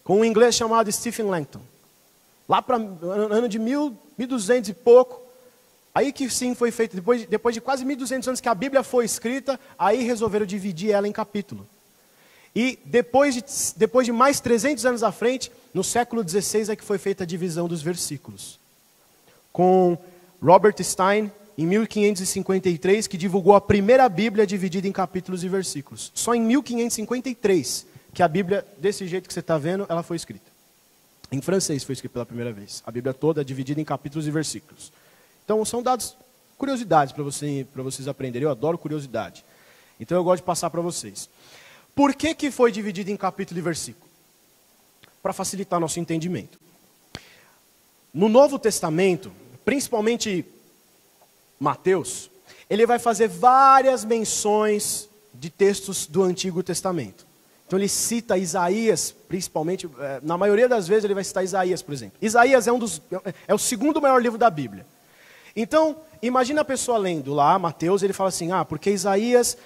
com um inglês chamado Stephen Langton. Lá para ano de 1200 e pouco, aí que sim foi feito, depois de quase 1200 anos que a Bíblia foi escrita, aí resolveram dividir ela em capítulo. E depois de mais 300 anos à frente, no século 16 é que foi feita a divisão dos versículos. Com Robert Stein, em 1553, que divulgou a primeira Bíblia dividida em capítulos e versículos. Só em 1553 que a Bíblia, desse jeito que você está vendo, ela foi escrita. Em francês foi escrita pela primeira vez. A Bíblia toda é dividida em capítulos e versículos. Então são dados, curiosidades para vocês aprenderem. Eu adoro curiosidade. Então eu gosto de passar para vocês. Por que foi dividido em capítulo e versículo? Para facilitar nosso entendimento. No Novo Testamento, principalmente Mateus, ele vai fazer várias menções de textos do Antigo Testamento. Então ele cita Isaías, principalmente, na maioria das vezes ele vai citar Isaías, por exemplo. Isaías é o segundo maior livro da Bíblia. Então, imagina a pessoa lendo lá, Mateus, ele fala assim, porque Isaías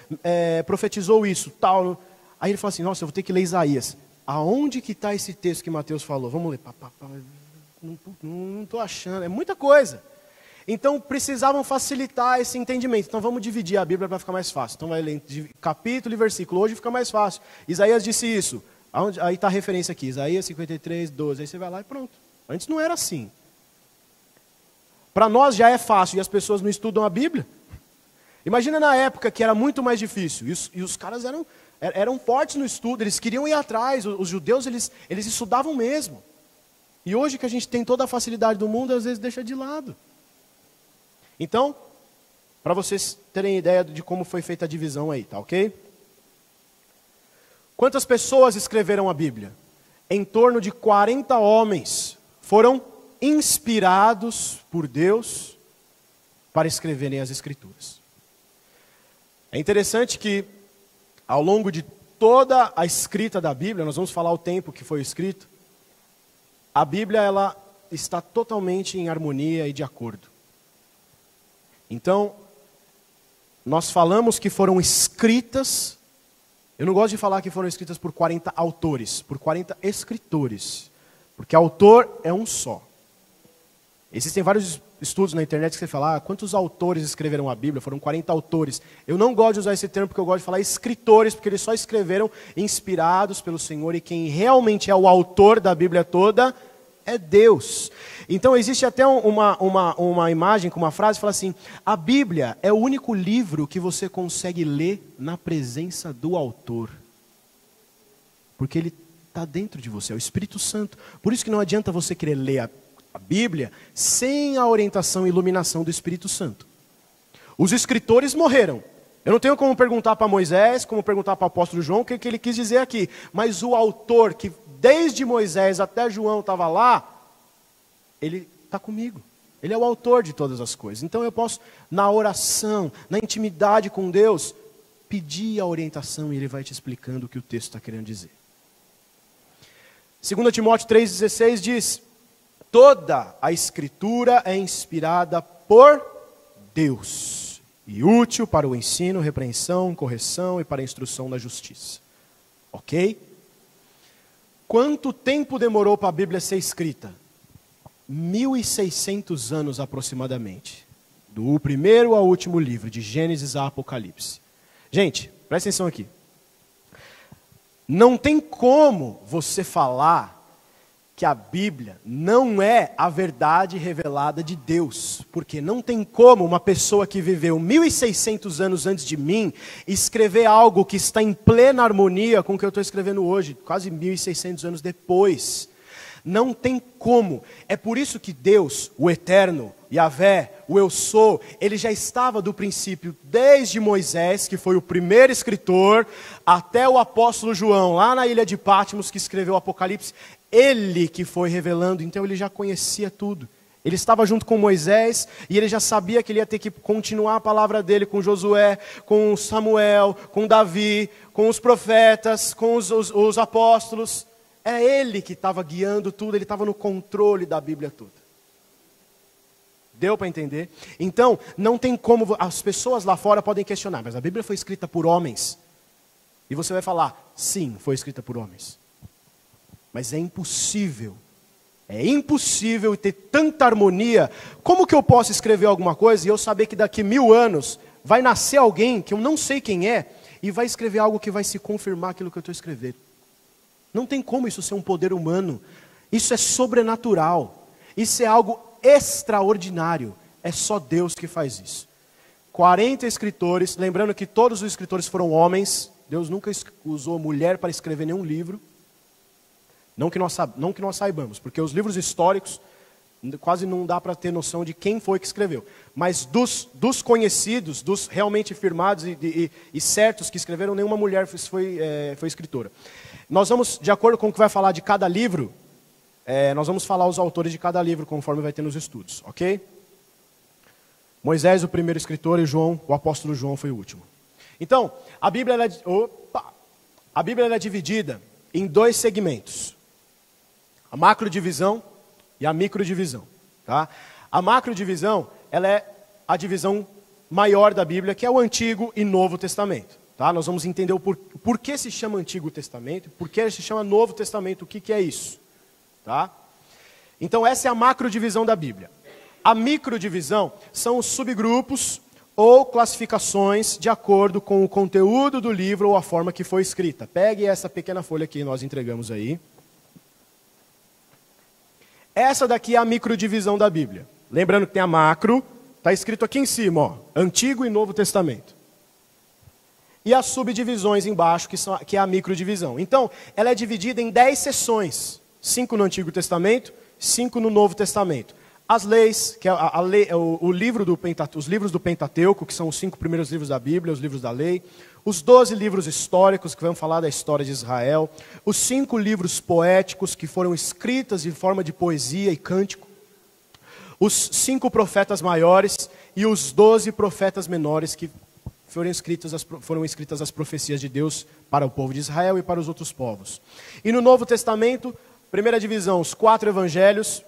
profetizou isso, tal. Aí ele fala assim, nossa, eu vou ter que ler Isaías. Aonde que está esse texto que Mateus falou? Vamos ler. Não estou achando, é muita coisa. Então precisavam facilitar esse entendimento. Então vamos dividir a Bíblia para ficar mais fácil. Então vai ler capítulo e versículo, hoje fica mais fácil. Isaías disse isso. Aí está a referência aqui, Isaías 53, 12. Aí você vai lá e pronto. Antes não era assim. Para nós já é fácil e as pessoas não estudam a Bíblia. Imagina na época que era muito mais difícil. E os caras eram fortes no estudo, eles queriam ir atrás. Os judeus, eles estudavam mesmo. E hoje que a gente tem toda a facilidade do mundo, às vezes deixa de lado. Então, para vocês terem ideia de como foi feita a divisão aí, tá ok? Quantas pessoas escreveram a Bíblia? Em torno de 40 homens foram inspirados por Deus para escreverem as Escrituras. É interessante que, ao longo de toda a escrita da Bíblia, nós vamos falar o tempo que foi escrito, a Bíblia ela está totalmente em harmonia e de acordo. Então, nós falamos que foram escritas, eu não gosto de falar que foram escritas por 40 autores, por 40 escritores, porque autor é um só. Existem vários estudos na internet que você fala, quantos autores escreveram a Bíblia? Foram 40 autores. Eu não gosto de usar esse termo porque eu gosto de falar escritores, porque eles só escreveram inspirados pelo Senhor, e quem realmente é o autor da Bíblia toda é Deus. Então existe até uma imagem com uma frase que fala assim, a Bíblia é o único livro que você consegue ler na presença do autor. Porque ele está dentro de você, é o Espírito Santo. Por isso que não adianta você querer ler a Bíblia sem a orientação e iluminação do Espírito Santo. Os escritores morreram. Eu não tenho como perguntar para Moisés, como perguntar para o apóstolo João o que ele quis dizer aqui. Mas o autor que desde Moisés até João estava lá, ele está comigo. Ele é o autor de todas as coisas. Então eu posso, na oração, na intimidade com Deus, pedir a orientação e Ele vai te explicando o que o texto está querendo dizer. 2 Timóteo 3,16 diz, toda a Escritura é inspirada por Deus e útil para o ensino, repreensão, correção e para a instrução da justiça. Ok? Quanto tempo demorou para a Bíblia ser escrita? 1.600 anos aproximadamente. Do primeiro ao último livro, de Gênesis a Apocalipse. Gente, presta atenção aqui. Não tem como você falar que a Bíblia não é a verdade revelada de Deus. Porque não tem como uma pessoa que viveu 1.600 anos antes de mim escrever algo que está em plena harmonia com o que eu estou escrevendo hoje, quase 1.600 anos depois. Não tem como. É por isso que Deus, o Eterno, Yahvé, o Eu Sou, ele já estava do princípio, desde Moisés, que foi o primeiro escritor, até o apóstolo João, lá na ilha de Patmos, que escreveu o Apocalipse. Ele que foi revelando, então ele já conhecia tudo. Ele estava junto com Moisés e ele já sabia que ele ia ter que continuar a palavra dele com Josué, com Samuel, com Davi, com os profetas, com os apóstolos. É ele que estava guiando tudo, ele estava no controle da Bíblia toda. Deu para entender? Então, não tem como, as pessoas lá fora podem questionar, mas a Bíblia foi escrita por homens. E você vai falar, sim, foi escrita por homens. Mas é impossível ter tanta harmonia. Como que eu posso escrever alguma coisa e eu saber que daqui 1000 anos vai nascer alguém que eu não sei quem é e vai escrever algo que vai se confirmar aquilo que eu estou escrevendo? Não tem como isso ser um poder humano. Isso é sobrenatural. Isso é algo extraordinário. É só Deus que faz isso. 40 escritores, lembrando que todos os escritores foram homens. Deus nunca usou mulher para escrever nenhum livro. Não que nós saibamos, porque os livros históricos quase não dá para ter noção de quem foi que escreveu. Mas dos conhecidos, dos realmente firmados e certos que escreveram, nenhuma mulher foi escritora. Nós vamos, de acordo com o que vai falar de cada livro, nós vamos falar os autores de cada livro, conforme vai ter nos estudos, ok? Moisés, o primeiro escritor, e João, o apóstolo João, foi o último. Então, a Bíblia ela é dividida em 2 segmentos. A macrodivisão e a microdivisão. Tá? A macrodivisão, ela é a divisão maior da Bíblia, que é o Antigo e Novo Testamento. Tá? Nós vamos entender por que se chama Antigo Testamento, por que se chama Novo Testamento, o que é isso. Tá? Então essa é a macrodivisão da Bíblia. A microdivisão são os subgrupos ou classificações de acordo com o conteúdo do livro ou a forma que foi escrita. Pegue essa pequena folha que nós entregamos aí. Essa daqui é a microdivisão da Bíblia. Lembrando que tem a macro, está escrito aqui em cima, ó, Antigo e Novo Testamento. E as subdivisões embaixo, que é a microdivisão. Então, ela é dividida em 10 seções. 5 no Antigo Testamento, 5 no Novo Testamento. As leis, que é os livros do Pentateuco, que são os 5 primeiros livros da Bíblia, os livros da lei. Os 12 livros históricos, que vão falar da história de Israel. Os 5 livros poéticos, que foram escritos em forma de poesia e cântico. Os 5 profetas maiores e os 12 profetas menores, que foram escritas as profecias de Deus para o povo de Israel e para os outros povos. E no Novo Testamento, primeira divisão, os 4 evangelhos.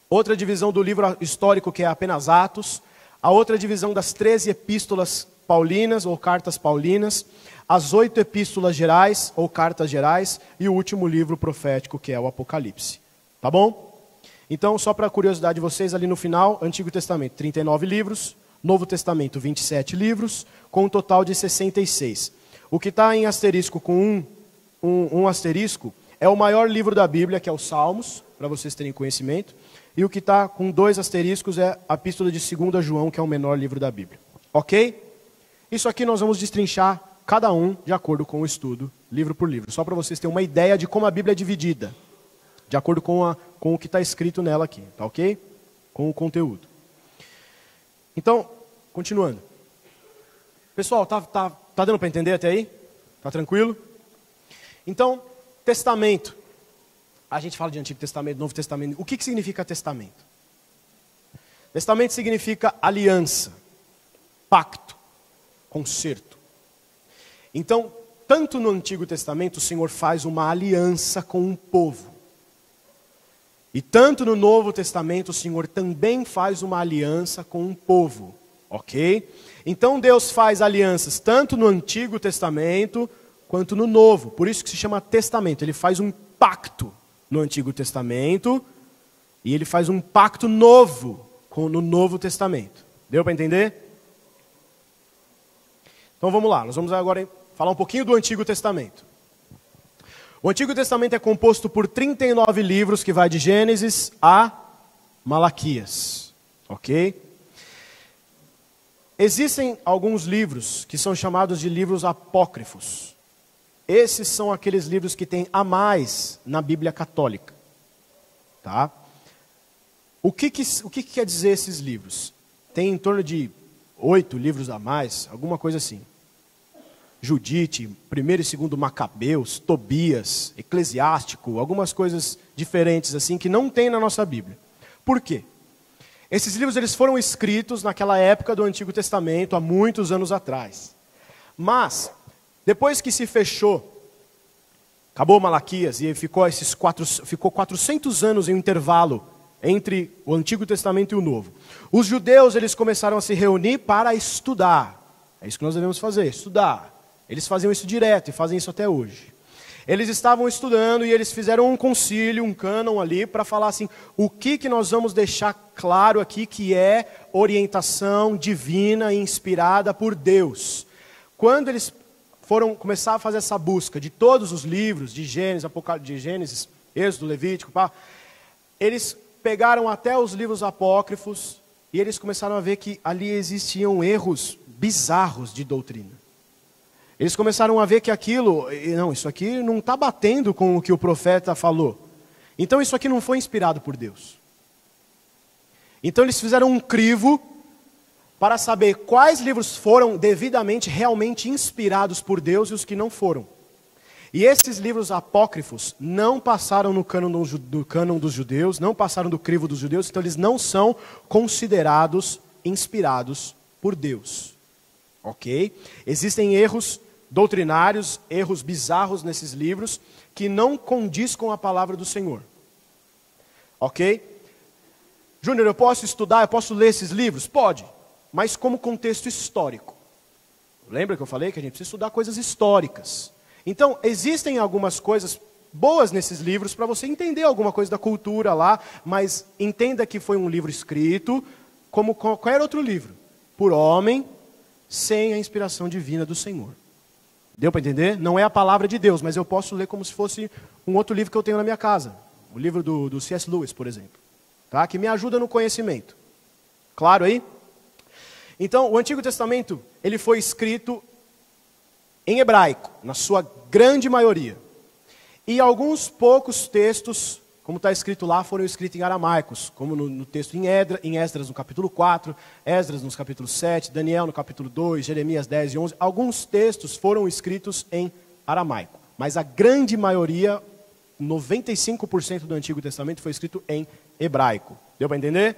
Outra divisão do livro histórico, que é apenas Atos. A outra divisão das 13 epístolas paulinas, ou cartas paulinas. As 8 epístolas gerais, ou cartas gerais. E o último livro profético, que é o Apocalipse. Tá bom? Então, só para a curiosidade de vocês, ali no final, Antigo Testamento, 39 livros. Novo Testamento, 27 livros, com um total de 66. O que está em asterisco com um asterisco é o maior livro da Bíblia, que é os Salmos, para vocês terem conhecimento. E o que está com 2 asteriscos é a Epístola de 2 João, que é o menor livro da Bíblia. Ok? Isso aqui nós vamos destrinchar cada um de acordo com o estudo, livro por livro. Só para vocês terem uma ideia de como a Bíblia é dividida. De acordo com o que está escrito nela aqui. Tá ok? Com o conteúdo. Então, continuando. Pessoal, tá dando para entender até aí? Tá tranquilo? Então, testamento. A gente fala de Antigo Testamento, Novo Testamento. O que significa testamento? Testamento significa aliança, pacto, concerto. Então, tanto no Antigo Testamento, o Senhor faz uma aliança com um povo. E tanto no Novo Testamento, o Senhor também faz uma aliança com um povo. Ok? Então, Deus faz alianças tanto no Antigo Testamento, quanto no Novo. Por isso que se chama testamento. Ele faz um pacto no Antigo Testamento e ele faz um pacto novo no Novo Testamento. Deu para entender? Então vamos lá, nós vamos agora falar um pouquinho do Antigo Testamento. O Antigo Testamento é composto por 39 livros, que vai de Gênesis a Malaquias. Ok? Existem alguns livros que são chamados de livros apócrifos. Esses são aqueles livros que tem a mais na Bíblia católica. Tá? O que quer dizer esses livros? Tem em torno de 8 livros a mais, alguma coisa assim. Judite, 1º e 2º Macabeus, Tobias, Eclesiástico, algumas coisas diferentes assim que não tem na nossa Bíblia. Por quê? Esses livros eles foram escritos naquela época do Antigo Testamento, há muitos anos atrás. Mas, depois que se fechou, acabou Malaquias e ficou 400 anos em um intervalo entre o Antigo Testamento e o Novo. Os judeus eles começaram a se reunir para estudar. É isso que nós devemos fazer, estudar. Eles faziam isso direto e fazem isso até hoje. Eles estavam estudando e eles fizeram um concílio, um cânon ali, para falar assim, o que nós vamos deixar claro aqui que é orientação divina e inspirada por Deus. Quando eles foram começar a fazer essa busca de todos os livros, de Gênesis, Êxodo, Levítico, eles pegaram até os livros apócrifos e eles começaram a ver que ali existiam erros bizarros de doutrina. Eles começaram a ver que isso aqui não está batendo com o que o profeta falou. Então isso aqui não foi inspirado por Deus. Então eles fizeram um crivo para saber quais livros foram devidamente, realmente inspirados por Deus e os que não foram. E esses livros apócrifos não passaram no cânon dos judeus, não passaram do crivo dos judeus, então eles não são considerados inspirados por Deus. Ok? Existem erros doutrinários, erros bizarros nesses livros, que não condiz com a palavra do Senhor. Ok? Júnior, eu posso estudar, eu posso ler esses livros? Pode. mas como contexto histórico. Lembra que eu falei que a gente precisa estudar coisas históricas? Então, existem algumas coisas boas nesses livros para você entender alguma coisa da cultura lá, mas entenda que foi um livro escrito como qualquer outro livro, por homem, sem a inspiração divina do Senhor. Deu para entender? Não é a palavra de Deus, mas eu posso ler como se fosse um outro livro que eu tenho na minha casa. O livro do C.S. Lewis, por exemplo. Tá? Que me ajuda no conhecimento. Claro aí? Então, o Antigo Testamento, ele foi escrito em hebraico, na sua grande maioria. E alguns poucos textos, como está escrito lá, foram escritos em aramaicos, como no texto em Esdras, no capítulo 4, Esdras, no capítulo 7, Daniel, no capítulo 2, Jeremias 10 e 11. Alguns textos foram escritos em aramaico, mas a grande maioria, 95% do Antigo Testamento, foi escrito em hebraico. Deu para entender?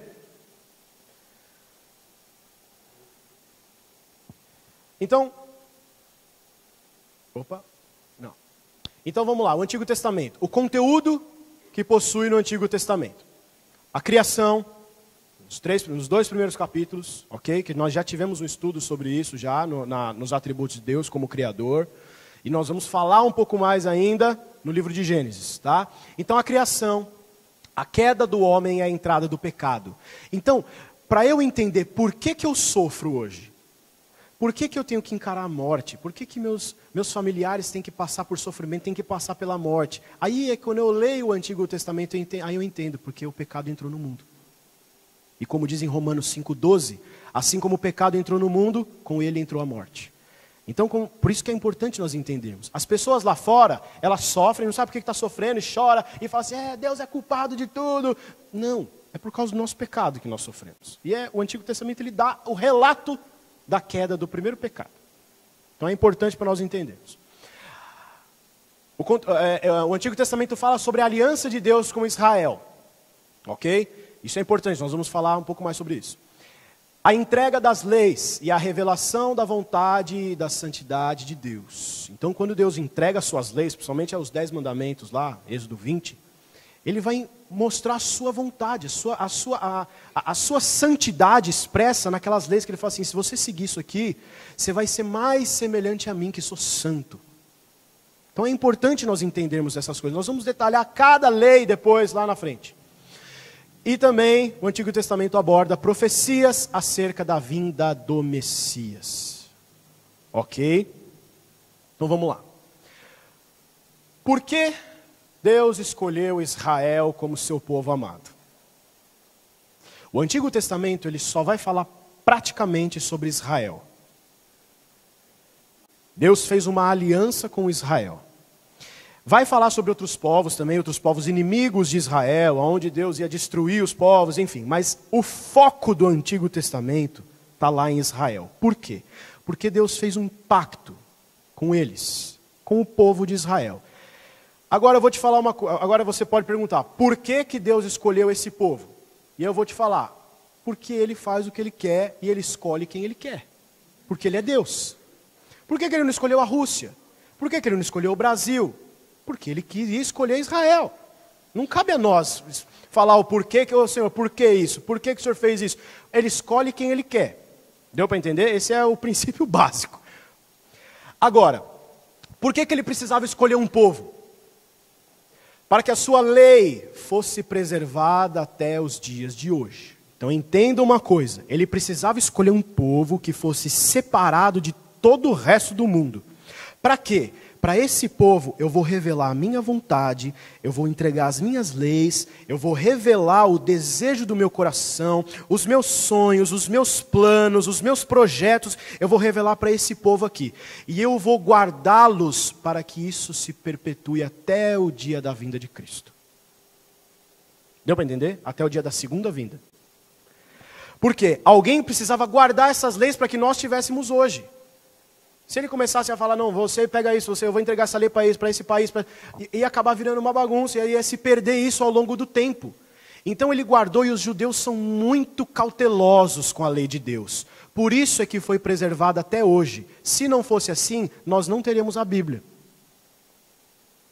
Então, Então vamos lá, o Antigo Testamento. O conteúdo que possui no Antigo Testamento. A criação, nos 2 primeiros capítulos, ok? Que nós já tivemos um estudo sobre isso já, nos atributos de Deus como Criador. E nós vamos falar um pouco mais ainda no livro de Gênesis, tá? Então a criação, a queda do homem e a entrada do pecado. Então, para eu entender por que eu sofro hoje, por que eu tenho que encarar a morte? Por que meus familiares têm que passar por sofrimento, têm que passar pela morte? Aí é quando eu leio o Antigo Testamento, aí eu entendo porque o pecado entrou no mundo. E como diz em Romanos 5,12, assim como o pecado entrou no mundo, com ele entrou a morte. Então, por isso que é importante nós entendermos. As pessoas lá fora, elas sofrem, não sabem por que está sofrendo, e chora, e fala assim, Deus é culpado de tudo. Não, é por causa do nosso pecado que nós sofremos. E o Antigo Testamento, ele dá o relato da queda do primeiro pecado. Então é importante para nós entendermos. O Antigo Testamento fala sobre a aliança de Deus com Israel. Ok? Isso é importante, nós vamos falar um pouco mais sobre isso. A entrega das leis e a revelação da vontade e da santidade de Deus. Então quando Deus entrega as suas leis, principalmente aos 10 mandamentos lá, Êxodo 20, Ele vai mostrar a sua vontade, a sua santidade expressa naquelas leis que ele fala assim, se você seguir isso aqui, você vai ser mais semelhante a mim que sou santo. Então é importante nós entendermos essas coisas. Nós vamos detalhar cada lei depois lá na frente. E também o Antigo Testamento aborda profecias acerca da vinda do Messias. Ok? Então vamos lá. Por que Deus escolheu Israel como seu povo amado? O Antigo Testamento ele só vai falar praticamente sobre Israel. Deus fez uma aliança com Israel. Vai falar sobre outros povos também, outros povos inimigos de Israel, onde Deus ia destruir os povos, enfim. Mas o foco do Antigo Testamento está lá em Israel. Por quê? Porque Deus fez um pacto com eles, com o povo de Israel. Agora eu vou te falar uma coisa, agora você pode perguntar, por que Deus escolheu esse povo? E eu vou te falar, porque Ele faz o que Ele quer e Ele escolhe quem Ele quer. Porque Ele é Deus. Por que Ele não escolheu a Rússia? Por que Ele não escolheu o Brasil? Porque Ele queria escolher Israel. Não cabe a nós falar o porquê, Senhor, por que isso? Por que o Senhor fez isso? Ele escolhe quem Ele quer. Deu para entender? Esse é o princípio básico. Agora, por que Ele precisava escolher um povo? Para que a sua lei fosse preservada até os dias de hoje. Então entenda uma coisa, Ele precisava escolher um povo que fosse separado de todo o resto do mundo. Para quê? Para esse povo eu vou revelar a minha vontade, eu vou entregar as minhas leis, eu vou revelar o desejo do meu coração, os meus sonhos, os meus planos, os meus projetos, eu vou revelar para esse povo aqui. E eu vou guardá-los para que isso se perpetue até o dia da vinda de Cristo. Deu para entender? Até o dia da segunda vinda. Por quê? Alguém precisava guardar essas leis para que nós tivéssemos hoje. Se ele começasse a falar, não, você pega isso, eu vou entregar essa lei para esse país, ia acabar virando uma bagunça, ia se perder isso ao longo do tempo. Então ele guardou, e os judeus são muito cautelosos com a lei de Deus. Por isso é que foi preservada até hoje. Se não fosse assim, nós não teríamos a Bíblia.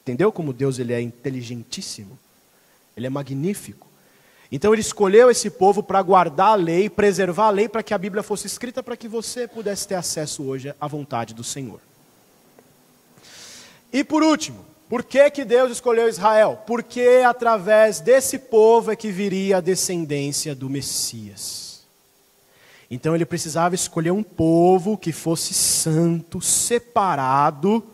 Entendeu como Deus ele é inteligentíssimo? Ele é magnífico. Então ele escolheu esse povo para guardar a lei, preservar a lei, para que a Bíblia fosse escrita, para que você pudesse ter acesso hoje à vontade do Senhor. E por último, por que Deus escolheu Israel? Porque através desse povo é que viria a descendência do Messias. Então ele precisava escolher um povo que fosse santo, separado,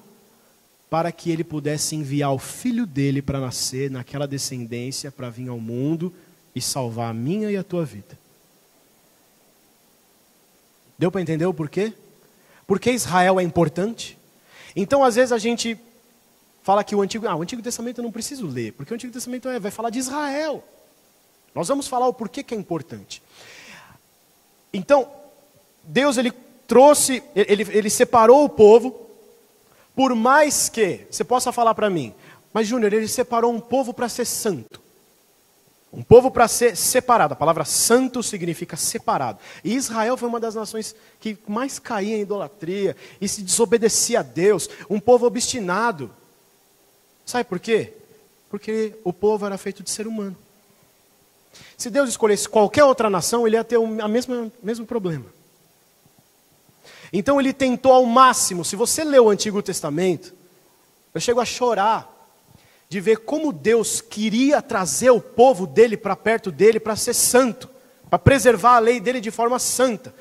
para que ele pudesse enviar o filho dele para nascer naquela descendência, para vir ao mundo e salvar a minha e a tua vida. Deu para entender o porquê? Porque Israel é importante? Então às vezes a gente fala que o Antigo Testamento eu não preciso ler, porque o Antigo Testamento vai falar de Israel. Nós vamos falar o porquê que é importante. Então, Deus ele trouxe, ele separou o povo, por mais que você possa falar para mim, mas Júnior, ele separou um povo para ser santo. Um povo para ser separado. A palavra santo significa separado. E Israel foi uma das nações que mais caía em idolatria e se desobedecia a Deus. Um povo obstinado. Sabe por quê? Porque o povo era feito de ser humano. Se Deus escolhesse qualquer outra nação, ele ia ter o mesmo problema. Então ele tentou ao máximo. Se você lê o Antigo Testamento, eu chego a chorar de ver como Deus queria trazer o povo dele para perto dele para ser santo, para preservar a lei dele de forma santa.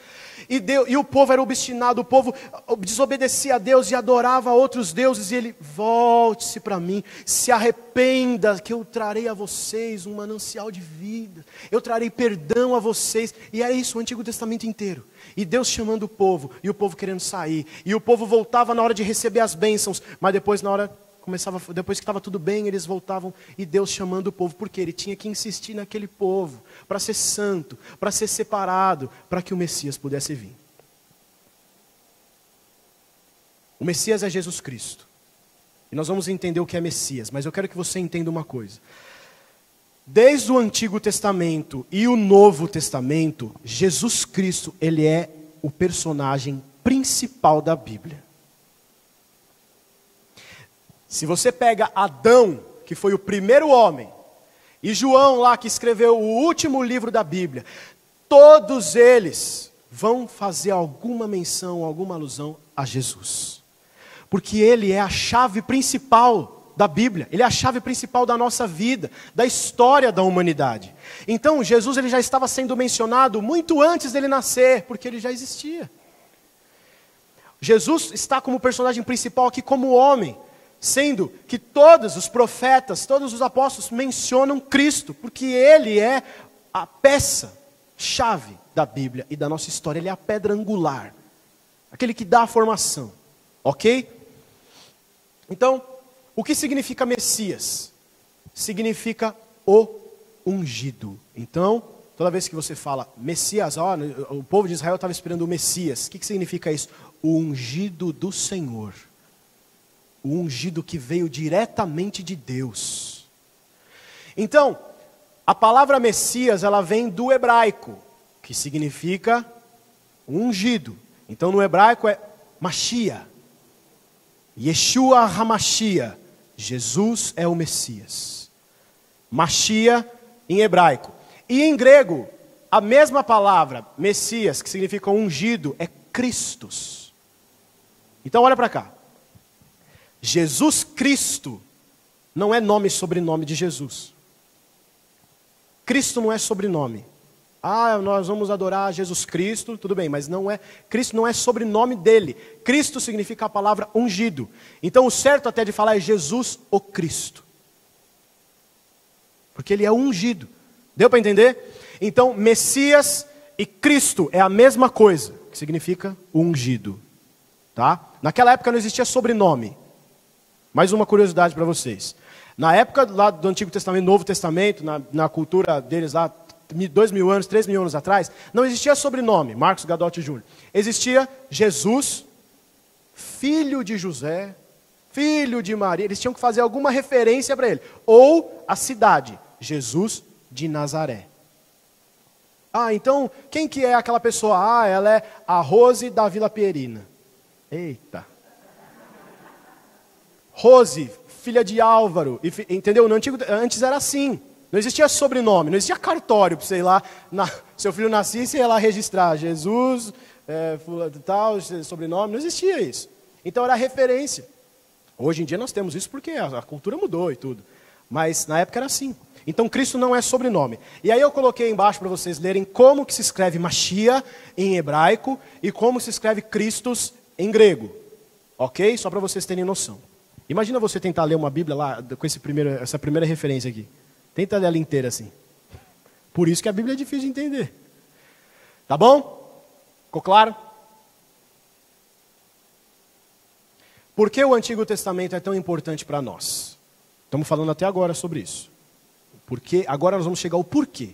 E o povo era obstinado, o povo desobedecia a Deus e adorava outros deuses. E ele, volte-se para mim, se arrependa, que eu trarei a vocês um manancial de vida. Eu trarei perdão a vocês. E é isso, o Antigo Testamento inteiro. E Deus chamando o povo, e o povo querendo sair. E o povo voltava na hora de receber as bênçãos, mas depois depois que estava tudo bem, eles voltavam e Deus chamando o povo, porque ele tinha que insistir naquele povo, para ser santo, para ser separado, para que o Messias pudesse vir. O Messias é Jesus Cristo. E nós vamos entender o que é Messias, mas eu quero que você entenda uma coisa. Desde o Antigo Testamento e o Novo Testamento, Jesus Cristo, ele é o personagem principal da Bíblia. Se você pega Adão, que foi o primeiro homem, e João lá, que escreveu o último livro da Bíblia, todos eles vão fazer alguma menção, alguma alusão a Jesus. Porque ele é a chave principal da Bíblia, ele é a chave principal da nossa vida, da história da humanidade. Então Jesus ele já estava sendo mencionado muito antes dele nascer, porque ele já existia. Jesus está como personagem principal aqui como homem, sendo que todos os profetas, todos os apóstolos mencionam Cristo, porque ele é a peça-chave da Bíblia e da nossa história, ele é a pedra angular, aquele que dá a formação, ok? Então, o que significa Messias? Significa o ungido. Então, toda vez que você fala Messias, o povo de Israel estava esperando o Messias, o que significa isso? O ungido do Senhor. O ungido que veio diretamente de Deus. Então, a palavra Messias, ela vem do hebraico, que significa ungido. Então, no hebraico é Mashiach. Yeshua HaMashiach. Jesus é o Messias. Mashiach em hebraico. E em grego, a mesma palavra, Messias, que significa ungido, é Christos. Então, olha para cá. Jesus Cristo não é nome e sobrenome de Jesus. Cristo não é sobrenome. Nós vamos adorar Jesus Cristo, tudo bem, mas não é. Cristo não é sobrenome dele. Cristo significa a palavra ungido. Então o certo até de falar é Jesus o Cristo. Porque ele é ungido. Deu para entender? Então Messias e Cristo é a mesma coisa, que significa ungido. Tá? Naquela época não existia sobrenome. Mais uma curiosidade para vocês. Na época lá do Antigo Testamento, Novo Testamento, na cultura deles lá, 2.000 anos, 3.000 anos atrás, não existia sobrenome, Marcos Gadotti Júnior. Existia Jesus, filho de José, filho de Maria. Eles tinham que fazer alguma referência para ele. Ou a cidade, Jesus de Nazaré. Então, quem que é aquela pessoa? Ela é a Rose da Vila Pierina. Eita. Rose, filha de Álvaro, entendeu? No antigo, antes era assim. Não existia sobrenome, não existia cartório para você ir lá, seu filho nascia e você ia lá registrar Jesus, tal, sobrenome, não existia isso. Então era referência. Hoje em dia nós temos isso porque a cultura mudou e tudo. Mas na época era assim. Então Cristo não é sobrenome. E aí eu coloquei embaixo para vocês lerem como que se escreve Mashiach em hebraico e como se escreve Christos em grego. Ok? Só para vocês terem noção. Imagina você tentar ler uma Bíblia lá com essa primeira referência aqui. Tenta ler ela inteira assim. Por isso que a Bíblia é difícil de entender. Tá bom? Ficou claro? Por que o Antigo Testamento é tão importante para nós? Estamos falando até agora sobre isso. Porque agora nós vamos chegar ao porquê.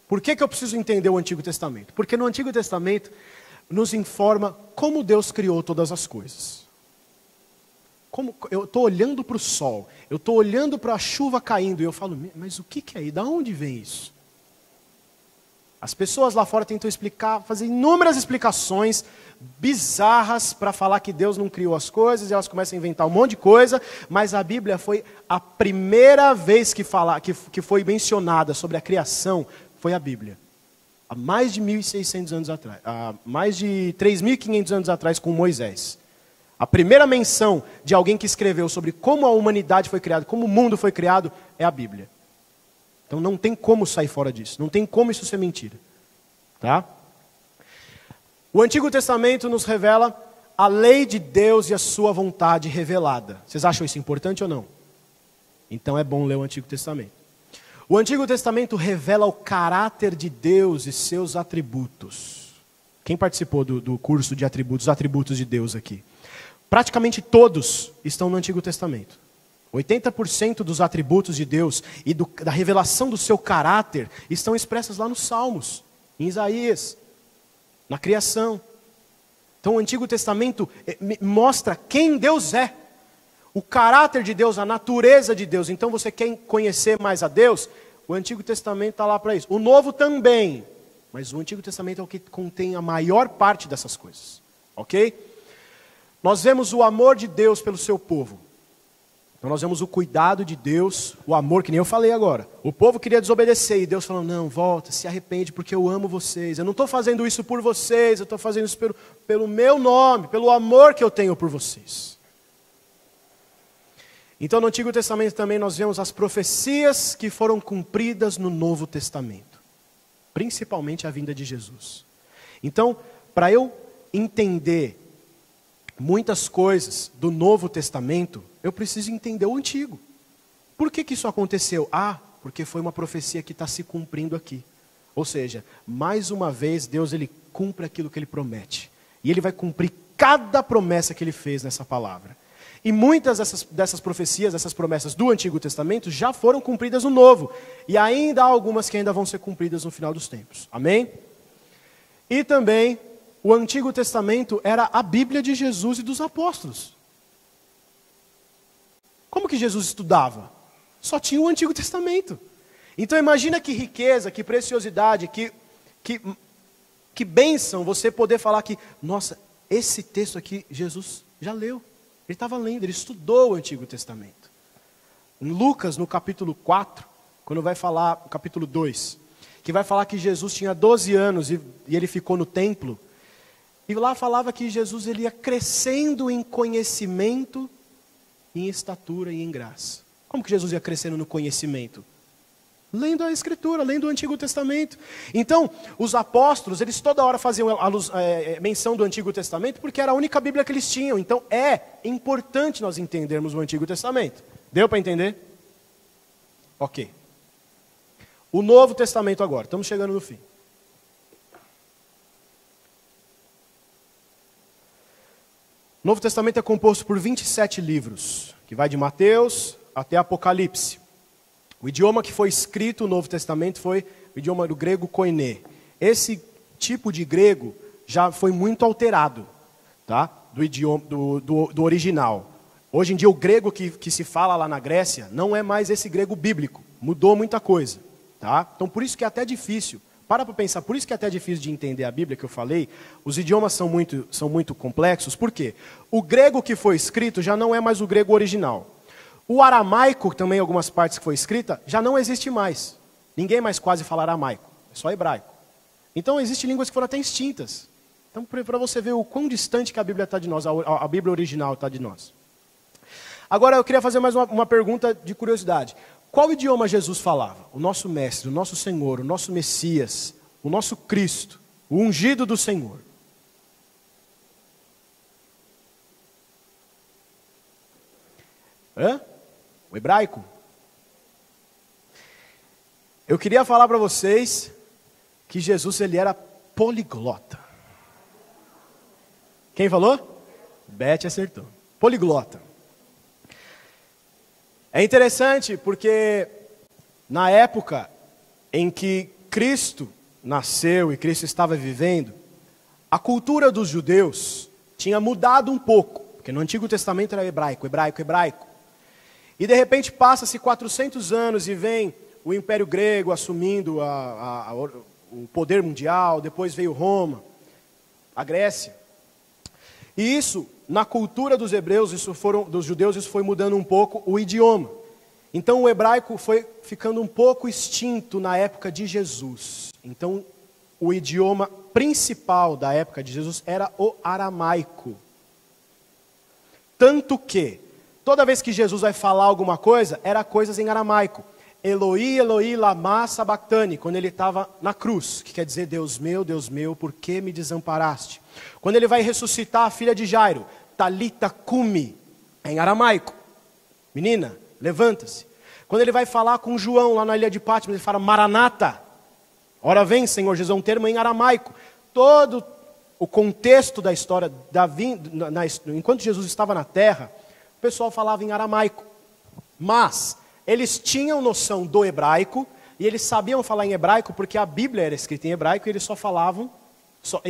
Por que eu preciso entender o Antigo Testamento? Porque no Antigo Testamento nos informa como Deus criou todas as coisas. Como eu estou olhando para o sol, eu estou olhando para a chuva caindo e eu falo, mas o que é aí? Da onde vem isso? As pessoas lá fora tentam explicar, fazer inúmeras explicações bizarras para falar que Deus não criou as coisas, e elas começam a inventar um monte de coisa, mas a Bíblia foi a primeira vez que foi mencionada sobre a criação, foi a Bíblia. Há mais de 1.600 anos atrás, há mais de 3.500 anos atrás com Moisés. A primeira menção de alguém que escreveu sobre como a humanidade foi criada, como o mundo foi criado, é a Bíblia. Então não tem como sair fora disso, não tem como isso ser mentira. Tá? O Antigo Testamento nos revela a lei de Deus e a sua vontade revelada. Vocês acham isso importante ou não? Então é bom ler o Antigo Testamento. O Antigo Testamento revela o caráter de Deus e seus atributos. Quem participou do curso de atributos, os atributos de Deus aqui? Praticamente todos estão no Antigo Testamento. 80% dos atributos de Deus e da revelação do seu caráter estão expressas lá nos Salmos, em Isaías, na criação. Então o Antigo Testamento mostra quem Deus é, o caráter de Deus, a natureza de Deus. Então você quer conhecer mais a Deus? O Antigo Testamento está lá para isso. O Novo também, mas o Antigo Testamento é o que contém a maior parte dessas coisas. Ok? Nós vemos o amor de Deus pelo seu povo. Então nós vemos o cuidado de Deus, o amor, que nem eu falei agora. O povo queria desobedecer e Deus falou, não, volta, se arrepende porque eu amo vocês. Eu não estou fazendo isso por vocês, eu estou fazendo isso pelo meu nome, pelo amor que eu tenho por vocês. Então no Antigo Testamento também nós vemos as profecias que foram cumpridas no Novo Testamento. Principalmente a vinda de Jesus. Então, para eu entender muitas coisas do Novo Testamento, eu preciso entender o Antigo. Por que isso aconteceu? Porque foi uma profecia que está se cumprindo aqui. Ou seja, mais uma vez, Deus ele cumpre aquilo que ele promete. E ele vai cumprir cada promessa que ele fez nessa palavra. E muitas dessas profecias, dessas promessas do Antigo Testamento já foram cumpridas no Novo. E ainda há algumas que ainda vão ser cumpridas no final dos tempos. Amém? E também o Antigo Testamento era a Bíblia de Jesus e dos apóstolos. Como que Jesus estudava? Só tinha o Antigo Testamento. Então imagina que riqueza, que preciosidade, que bênção você poder falar que, nossa, esse texto aqui Jesus já leu. Ele estava lendo, ele estudou o Antigo Testamento. Em Lucas, no capítulo 4, quando vai falar, no capítulo 2, que vai falar que Jesus tinha 12 anos e ele ficou no templo. E lá falava que Jesus ele ia crescendo em conhecimento, em estatura e em graça. Como que Jesus ia crescendo no conhecimento? Lendo a Escritura, lendo o Antigo Testamento. Então, os apóstolos, eles toda hora faziam menção do Antigo Testamento, porque era a única Bíblia que eles tinham. Então, é importante nós entendermos o Antigo Testamento. Deu para entender? Ok. O Novo Testamento agora, estamos chegando no fim. O Novo Testamento é composto por 27 livros, que vai de Mateus até Apocalipse. O idioma que foi escrito no Novo Testamento foi o idioma do grego koiné. Esse tipo de grego já foi muito alterado, tá? Do idioma do original. Hoje em dia o grego que se fala lá na Grécia não é mais esse grego bíblico. Mudou muita coisa, tá? Então por isso que é até difícil. Para pensar, por isso que é até difícil de entender a Bíblia que eu falei. Os idiomas são muito complexos. Por quê? O grego que foi escrito já não é mais o grego original. O aramaico, também em algumas partes que foi escrita, já não existe mais. Ninguém mais quase fala aramaico, é só hebraico. Então existem línguas que foram até extintas. Então para você ver o quão distante que a Bíblia está de nós, a Bíblia original está de nós. Agora eu queria fazer mais uma pergunta de curiosidade. Qual idioma Jesus falava? O nosso mestre, o nosso Senhor, o nosso Messias, o nosso Cristo, o ungido do Senhor. O hebraico? Eu queria falar para vocês que Jesus ele era poliglota. Quem falou? Beth acertou. Poliglota. É interessante porque na época em que Cristo nasceu e Cristo estava vivendo, a cultura dos judeus tinha mudado um pouco, porque no Antigo Testamento era hebraico, hebraico, hebraico. E de repente passa-se 400 anos e vem o Império Grego assumindo o poder mundial, depois veio Roma, a Grécia. E isso, na cultura dos hebreus, dos judeus, isso foi mudando um pouco o idioma. Então o hebraico foi ficando um pouco extinto na época de Jesus. Então o idioma principal da época de Jesus era o aramaico. Tanto que, toda vez que Jesus vai falar alguma coisa, era coisas em aramaico. Eloi, Eloi, lama sabachthani, quando ele estava na cruz, que quer dizer, Deus meu, por que me desamparaste? Quando ele vai ressuscitar a filha de Jairo, talita cumi, em aramaico. Menina, levanta-se. Quando ele vai falar com João lá na ilha de Patmos, ele fala Maranata. Ora vem, Senhor Jesus, é um termo em aramaico. Todo o contexto da história, enquanto Jesus estava na terra, o pessoal falava em aramaico. Mas eles tinham noção do hebraico, e eles sabiam falar em hebraico, porque a Bíblia era escrita em hebraico, e eles só falavam,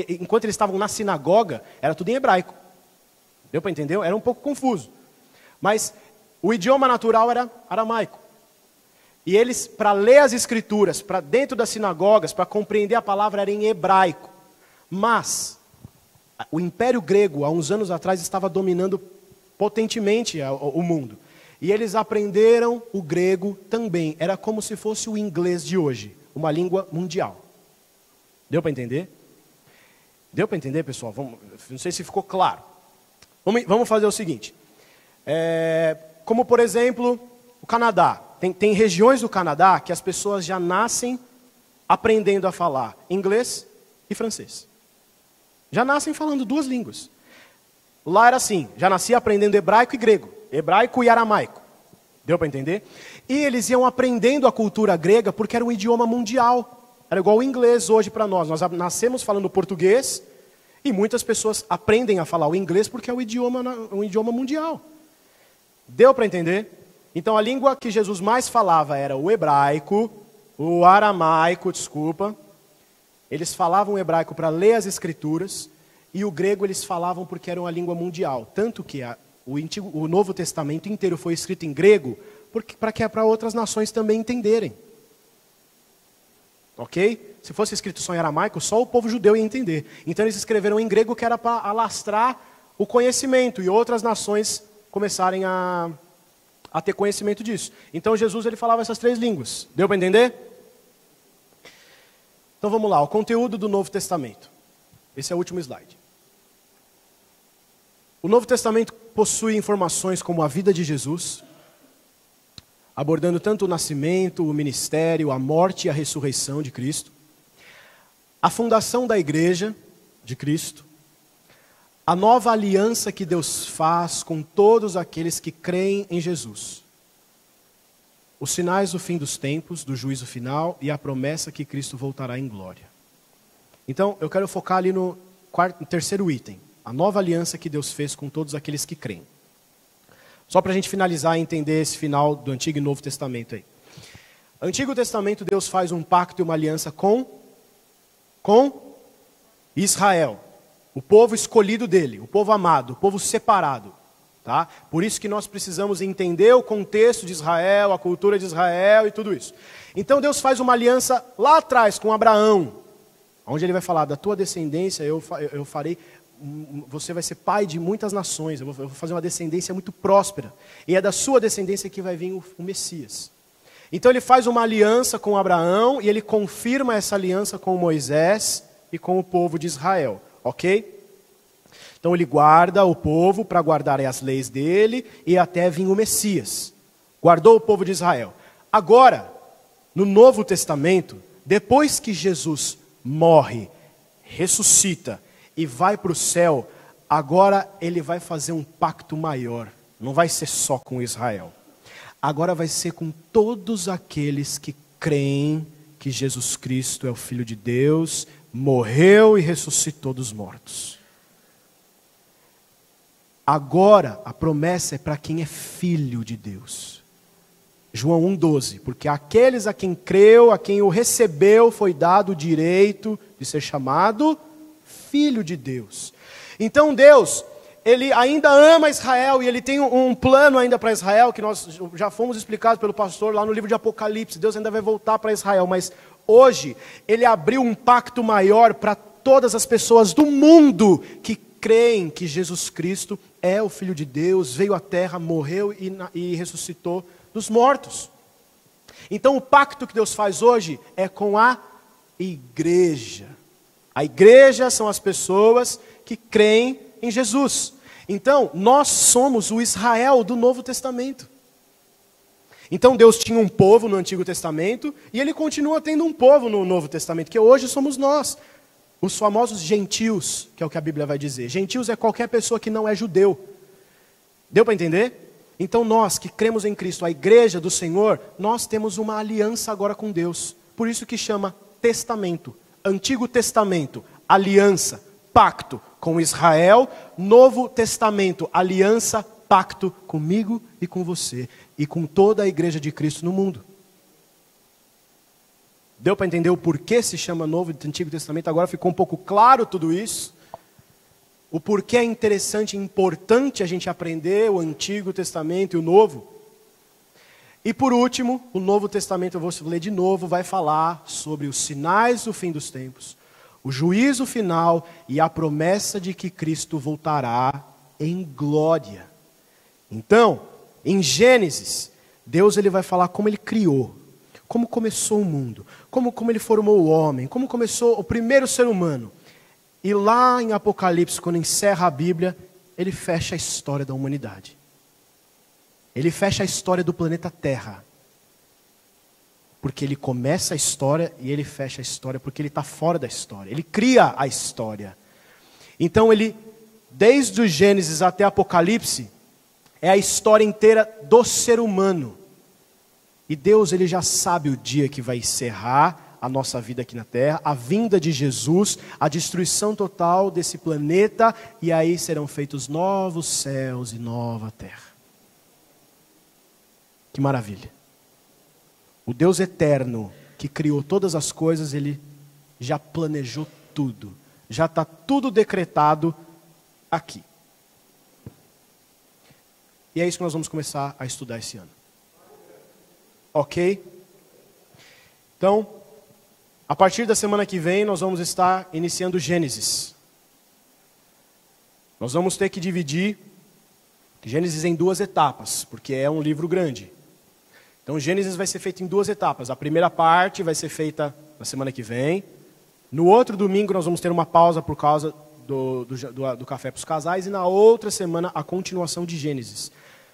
enquanto eles estavam na sinagoga, era tudo em hebraico. Deu para entender? Era um pouco confuso. Mas o idioma natural era aramaico. E eles, para ler as escrituras, para dentro das sinagogas, para compreender a palavra, era em hebraico. Mas o Império Grego, há uns anos atrás, estava dominando potentemente o mundo. E eles aprenderam o grego também. Era como se fosse o inglês de hoje, uma língua mundial. Deu para entender? Deu para entender, pessoal? Não sei se ficou claro. Vamos fazer o seguinte. Como, por exemplo, o Canadá. Tem regiões do Canadá que as pessoas já nascem aprendendo a falar inglês e francês. Já nascem falando duas línguas. Lá era assim, já nascia aprendendo hebraico e grego. Hebraico e aramaico. Deu para entender? E eles iam aprendendo a cultura grega porque era um idioma mundial. Era igual o inglês hoje para nós. Nós nascemos falando português e muitas pessoas aprendem a falar o inglês porque é um idioma mundial. Deu para entender? Então a língua que Jesus mais falava era o hebraico, o aramaico, Eles falavam o hebraico para ler as escrituras e o grego eles falavam porque era uma língua mundial. Tanto que o Novo Testamento inteiro foi escrito em grego para outras nações também entenderem. Ok? Se fosse escrito só em aramaico, só o povo judeu ia entender. Então eles escreveram em grego que era para alastrar o conhecimento e outras nações começarem a ter conhecimento disso. Então Jesus ele falava essas três línguas. Deu para entender? Então vamos lá, o conteúdo do Novo Testamento. Esse é o último slide. O Novo Testamento possui informações como a vida de Jesus, abordando tanto o nascimento, o ministério, a morte e a ressurreição de Cristo, a fundação da igreja de Cristo, a nova aliança que Deus faz com todos aqueles que creem em Jesus, os sinais do fim dos tempos, do juízo final e a promessa que Cristo voltará em glória. Então, eu quero focar ali no terceiro item, a nova aliança que Deus fez com todos aqueles que creem. Só para a gente finalizar e entender esse final do Antigo e Novo Testamento aí. Antigo Testamento, Deus faz um pacto e uma aliança com Israel. O povo escolhido dele, o povo amado, o povo separado. Tá? Por isso que nós precisamos entender o contexto de Israel, a cultura de Israel e tudo isso. Então Deus faz uma aliança lá atrás com Abraão, onde ele vai falar, da tua descendência eu farei você vai ser pai de muitas nações, eu vou fazer uma descendência muito próspera. E é da sua descendência que vai vir o Messias. Então ele faz uma aliança com Abraão e ele confirma essa aliança com Moisés e com o povo de Israel, ok? Então ele guarda o povo para guardar as leis dele e até vir o Messias. Guardou o povo de Israel. Agora, no Novo Testamento, depois que Jesus morre, ressuscita e vai para o céu, agora ele vai fazer um pacto maior. Não vai ser só com Israel. Agora vai ser com todos aqueles que creem que Jesus Cristo é o Filho de Deus, morreu e ressuscitou dos mortos. Agora a promessa é para quem é filho de Deus. João 1,12, porque aqueles a quem creu, a quem o recebeu, foi dado o direito de ser chamado filho de Deus. Então Deus, ele ainda ama Israel e ele tem um plano ainda para Israel, que nós já fomos explicados pelo pastor lá no livro de Apocalipse. Deus ainda vai voltar para Israel, mas hoje ele abriu um pacto maior para todas as pessoas do mundo que creem que Jesus Cristo é o Filho de Deus, veio à terra, morreu e ressuscitou dos mortos. Então o pacto que Deus faz hoje é com a igreja. A igreja são as pessoas que creem em Jesus. Então nós somos o Israel do Novo Testamento. Então Deus tinha um povo no Antigo Testamento e ele continua tendo um povo no Novo Testamento, que hoje somos nós. Os famosos gentios, que é o que a Bíblia vai dizer. Gentios é qualquer pessoa que não é judeu. Deu para entender? Então nós que cremos em Cristo, a igreja do Senhor, nós temos uma aliança agora com Deus. Por isso que chama testamento. Antigo Testamento, aliança, pacto com Israel. Novo Testamento, aliança, pacto comigo e com você. E com toda a igreja de Cristo no mundo. Deu para entender o porquê se chama Novo e Antigo Testamento? Agora ficou um pouco claro tudo isso? O porquê é interessante e importante a gente aprender o Antigo Testamento e o Novo? E por último, o Novo Testamento, eu vou ler de novo, vai falar sobre os sinais do fim dos tempos, o juízo final e a promessa de que Cristo voltará em glória. Então, em Gênesis, Deus ele vai falar como ele criou, como começou o mundo, como ele formou o homem, como começou o primeiro ser humano. E lá em Apocalipse, quando encerra a Bíblia, ele fecha a história da humanidade. Ele fecha a história do planeta Terra. Porque ele começa a história e ele fecha a história, porque ele está fora da história. Ele cria a história. Então ele, desde o Gênesis até Apocalipse, é a história inteira do ser humano. E Deus ele já sabe o dia que vai encerrar a nossa vida aqui na Terra, a vinda de Jesus, a destruição total desse planeta, e aí serão feitos novos céus e nova terra. Que maravilha. O Deus eterno que criou todas as coisas, ele já planejou tudo. Já está tudo decretado aqui. E é isso que nós vamos começar a estudar esse ano. Ok? Então, a partir da semana que vem, nós vamos estar iniciando Gênesis. Nós vamos ter que dividir Gênesis em duas etapas, porque é um livro grande. Então, Gênesis vai ser feito em duas etapas. A primeira parte vai ser feita na semana que vem. No outro domingo, nós vamos ter uma pausa por causa do café para os casais. E na outra semana, a continuação de Gênesis.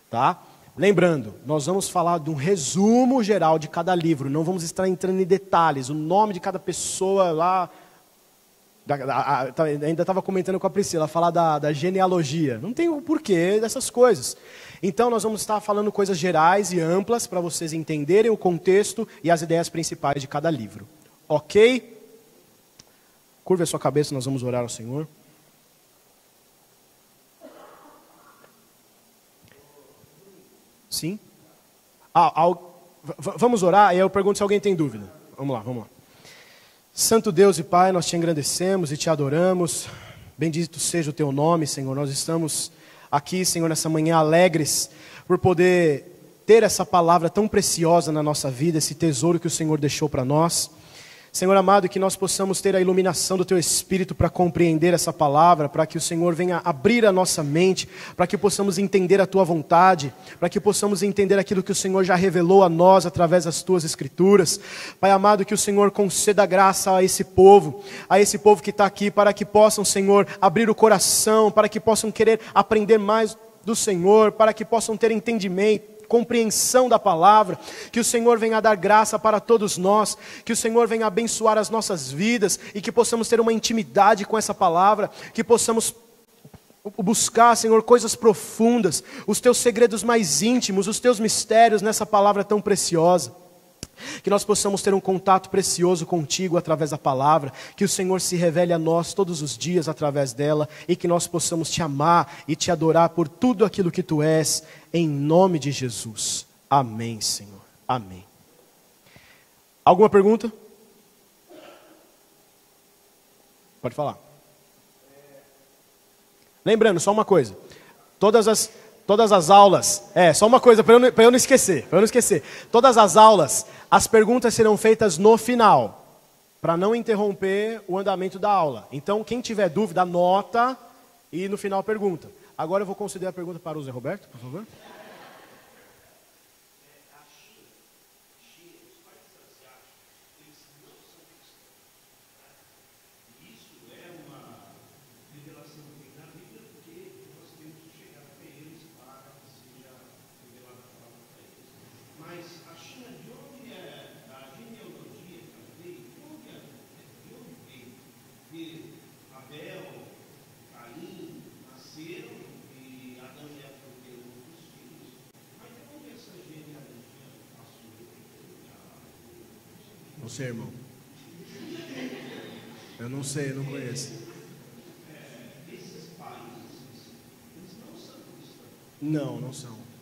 Tá? Lembrando, nós vamos falar de um resumo geral de cada livro. Não vamos estar entrando em detalhes. O nome de cada pessoa lá... Ainda estava comentando com a Priscila, falar da genealogia. Não tem o porquê dessas coisas. Então nós vamos estar falando coisas gerais e amplas para vocês entenderem o contexto e as ideias principais de cada livro. Ok? Curva a sua cabeça, nós vamos orar ao Senhor. Sim? Vamos orar, e eu pergunto se alguém tem dúvida. Vamos lá. Santo Deus e Pai, nós te engrandecemos e te adoramos. Bendito seja o teu nome, Senhor. Nós estamos aqui, Senhor, nessa manhã alegres por poder ter essa palavra tão preciosa na nossa vida, esse tesouro que o Senhor deixou para nós. Senhor amado, que nós possamos ter a iluminação do Teu Espírito para compreender essa palavra, para que o Senhor venha abrir a nossa mente, para que possamos entender a Tua vontade, para que possamos entender aquilo que o Senhor já revelou a nós através das Tuas Escrituras. Pai amado, que o Senhor conceda graça a esse povo que está aqui, para que possam, Senhor, abrir o coração, para que possam querer aprender mais do Senhor, para que possam ter entendimento, compreensão da palavra, que o Senhor venha dar graça para todos nós, que o Senhor venha abençoar as nossas vidas e que possamos ter uma intimidade com essa palavra, que possamos buscar, Senhor, coisas profundas, os Teus segredos mais íntimos, os Teus mistérios nessa palavra tão preciosa. Que nós possamos ter um contato precioso contigo através da palavra, que o Senhor se revele a nós todos os dias através dela e que nós possamos te amar e te adorar por tudo aquilo que tu és, em nome de Jesus. Amém, Senhor. Amém. Alguma pergunta? Pode falar. Lembrando, só uma coisa. Todas as aulas, só uma coisa para eu não esquecer, todas as aulas, as perguntas serão feitas no final, para não interromper o andamento da aula. Então, quem tiver dúvida, anota e no final pergunta. Agora eu vou conceder a pergunta para o Zé Roberto, por favor. Não sei, irmão. Eu não sei, eu não conheço. Esses países, eles não são cristãos. Não são.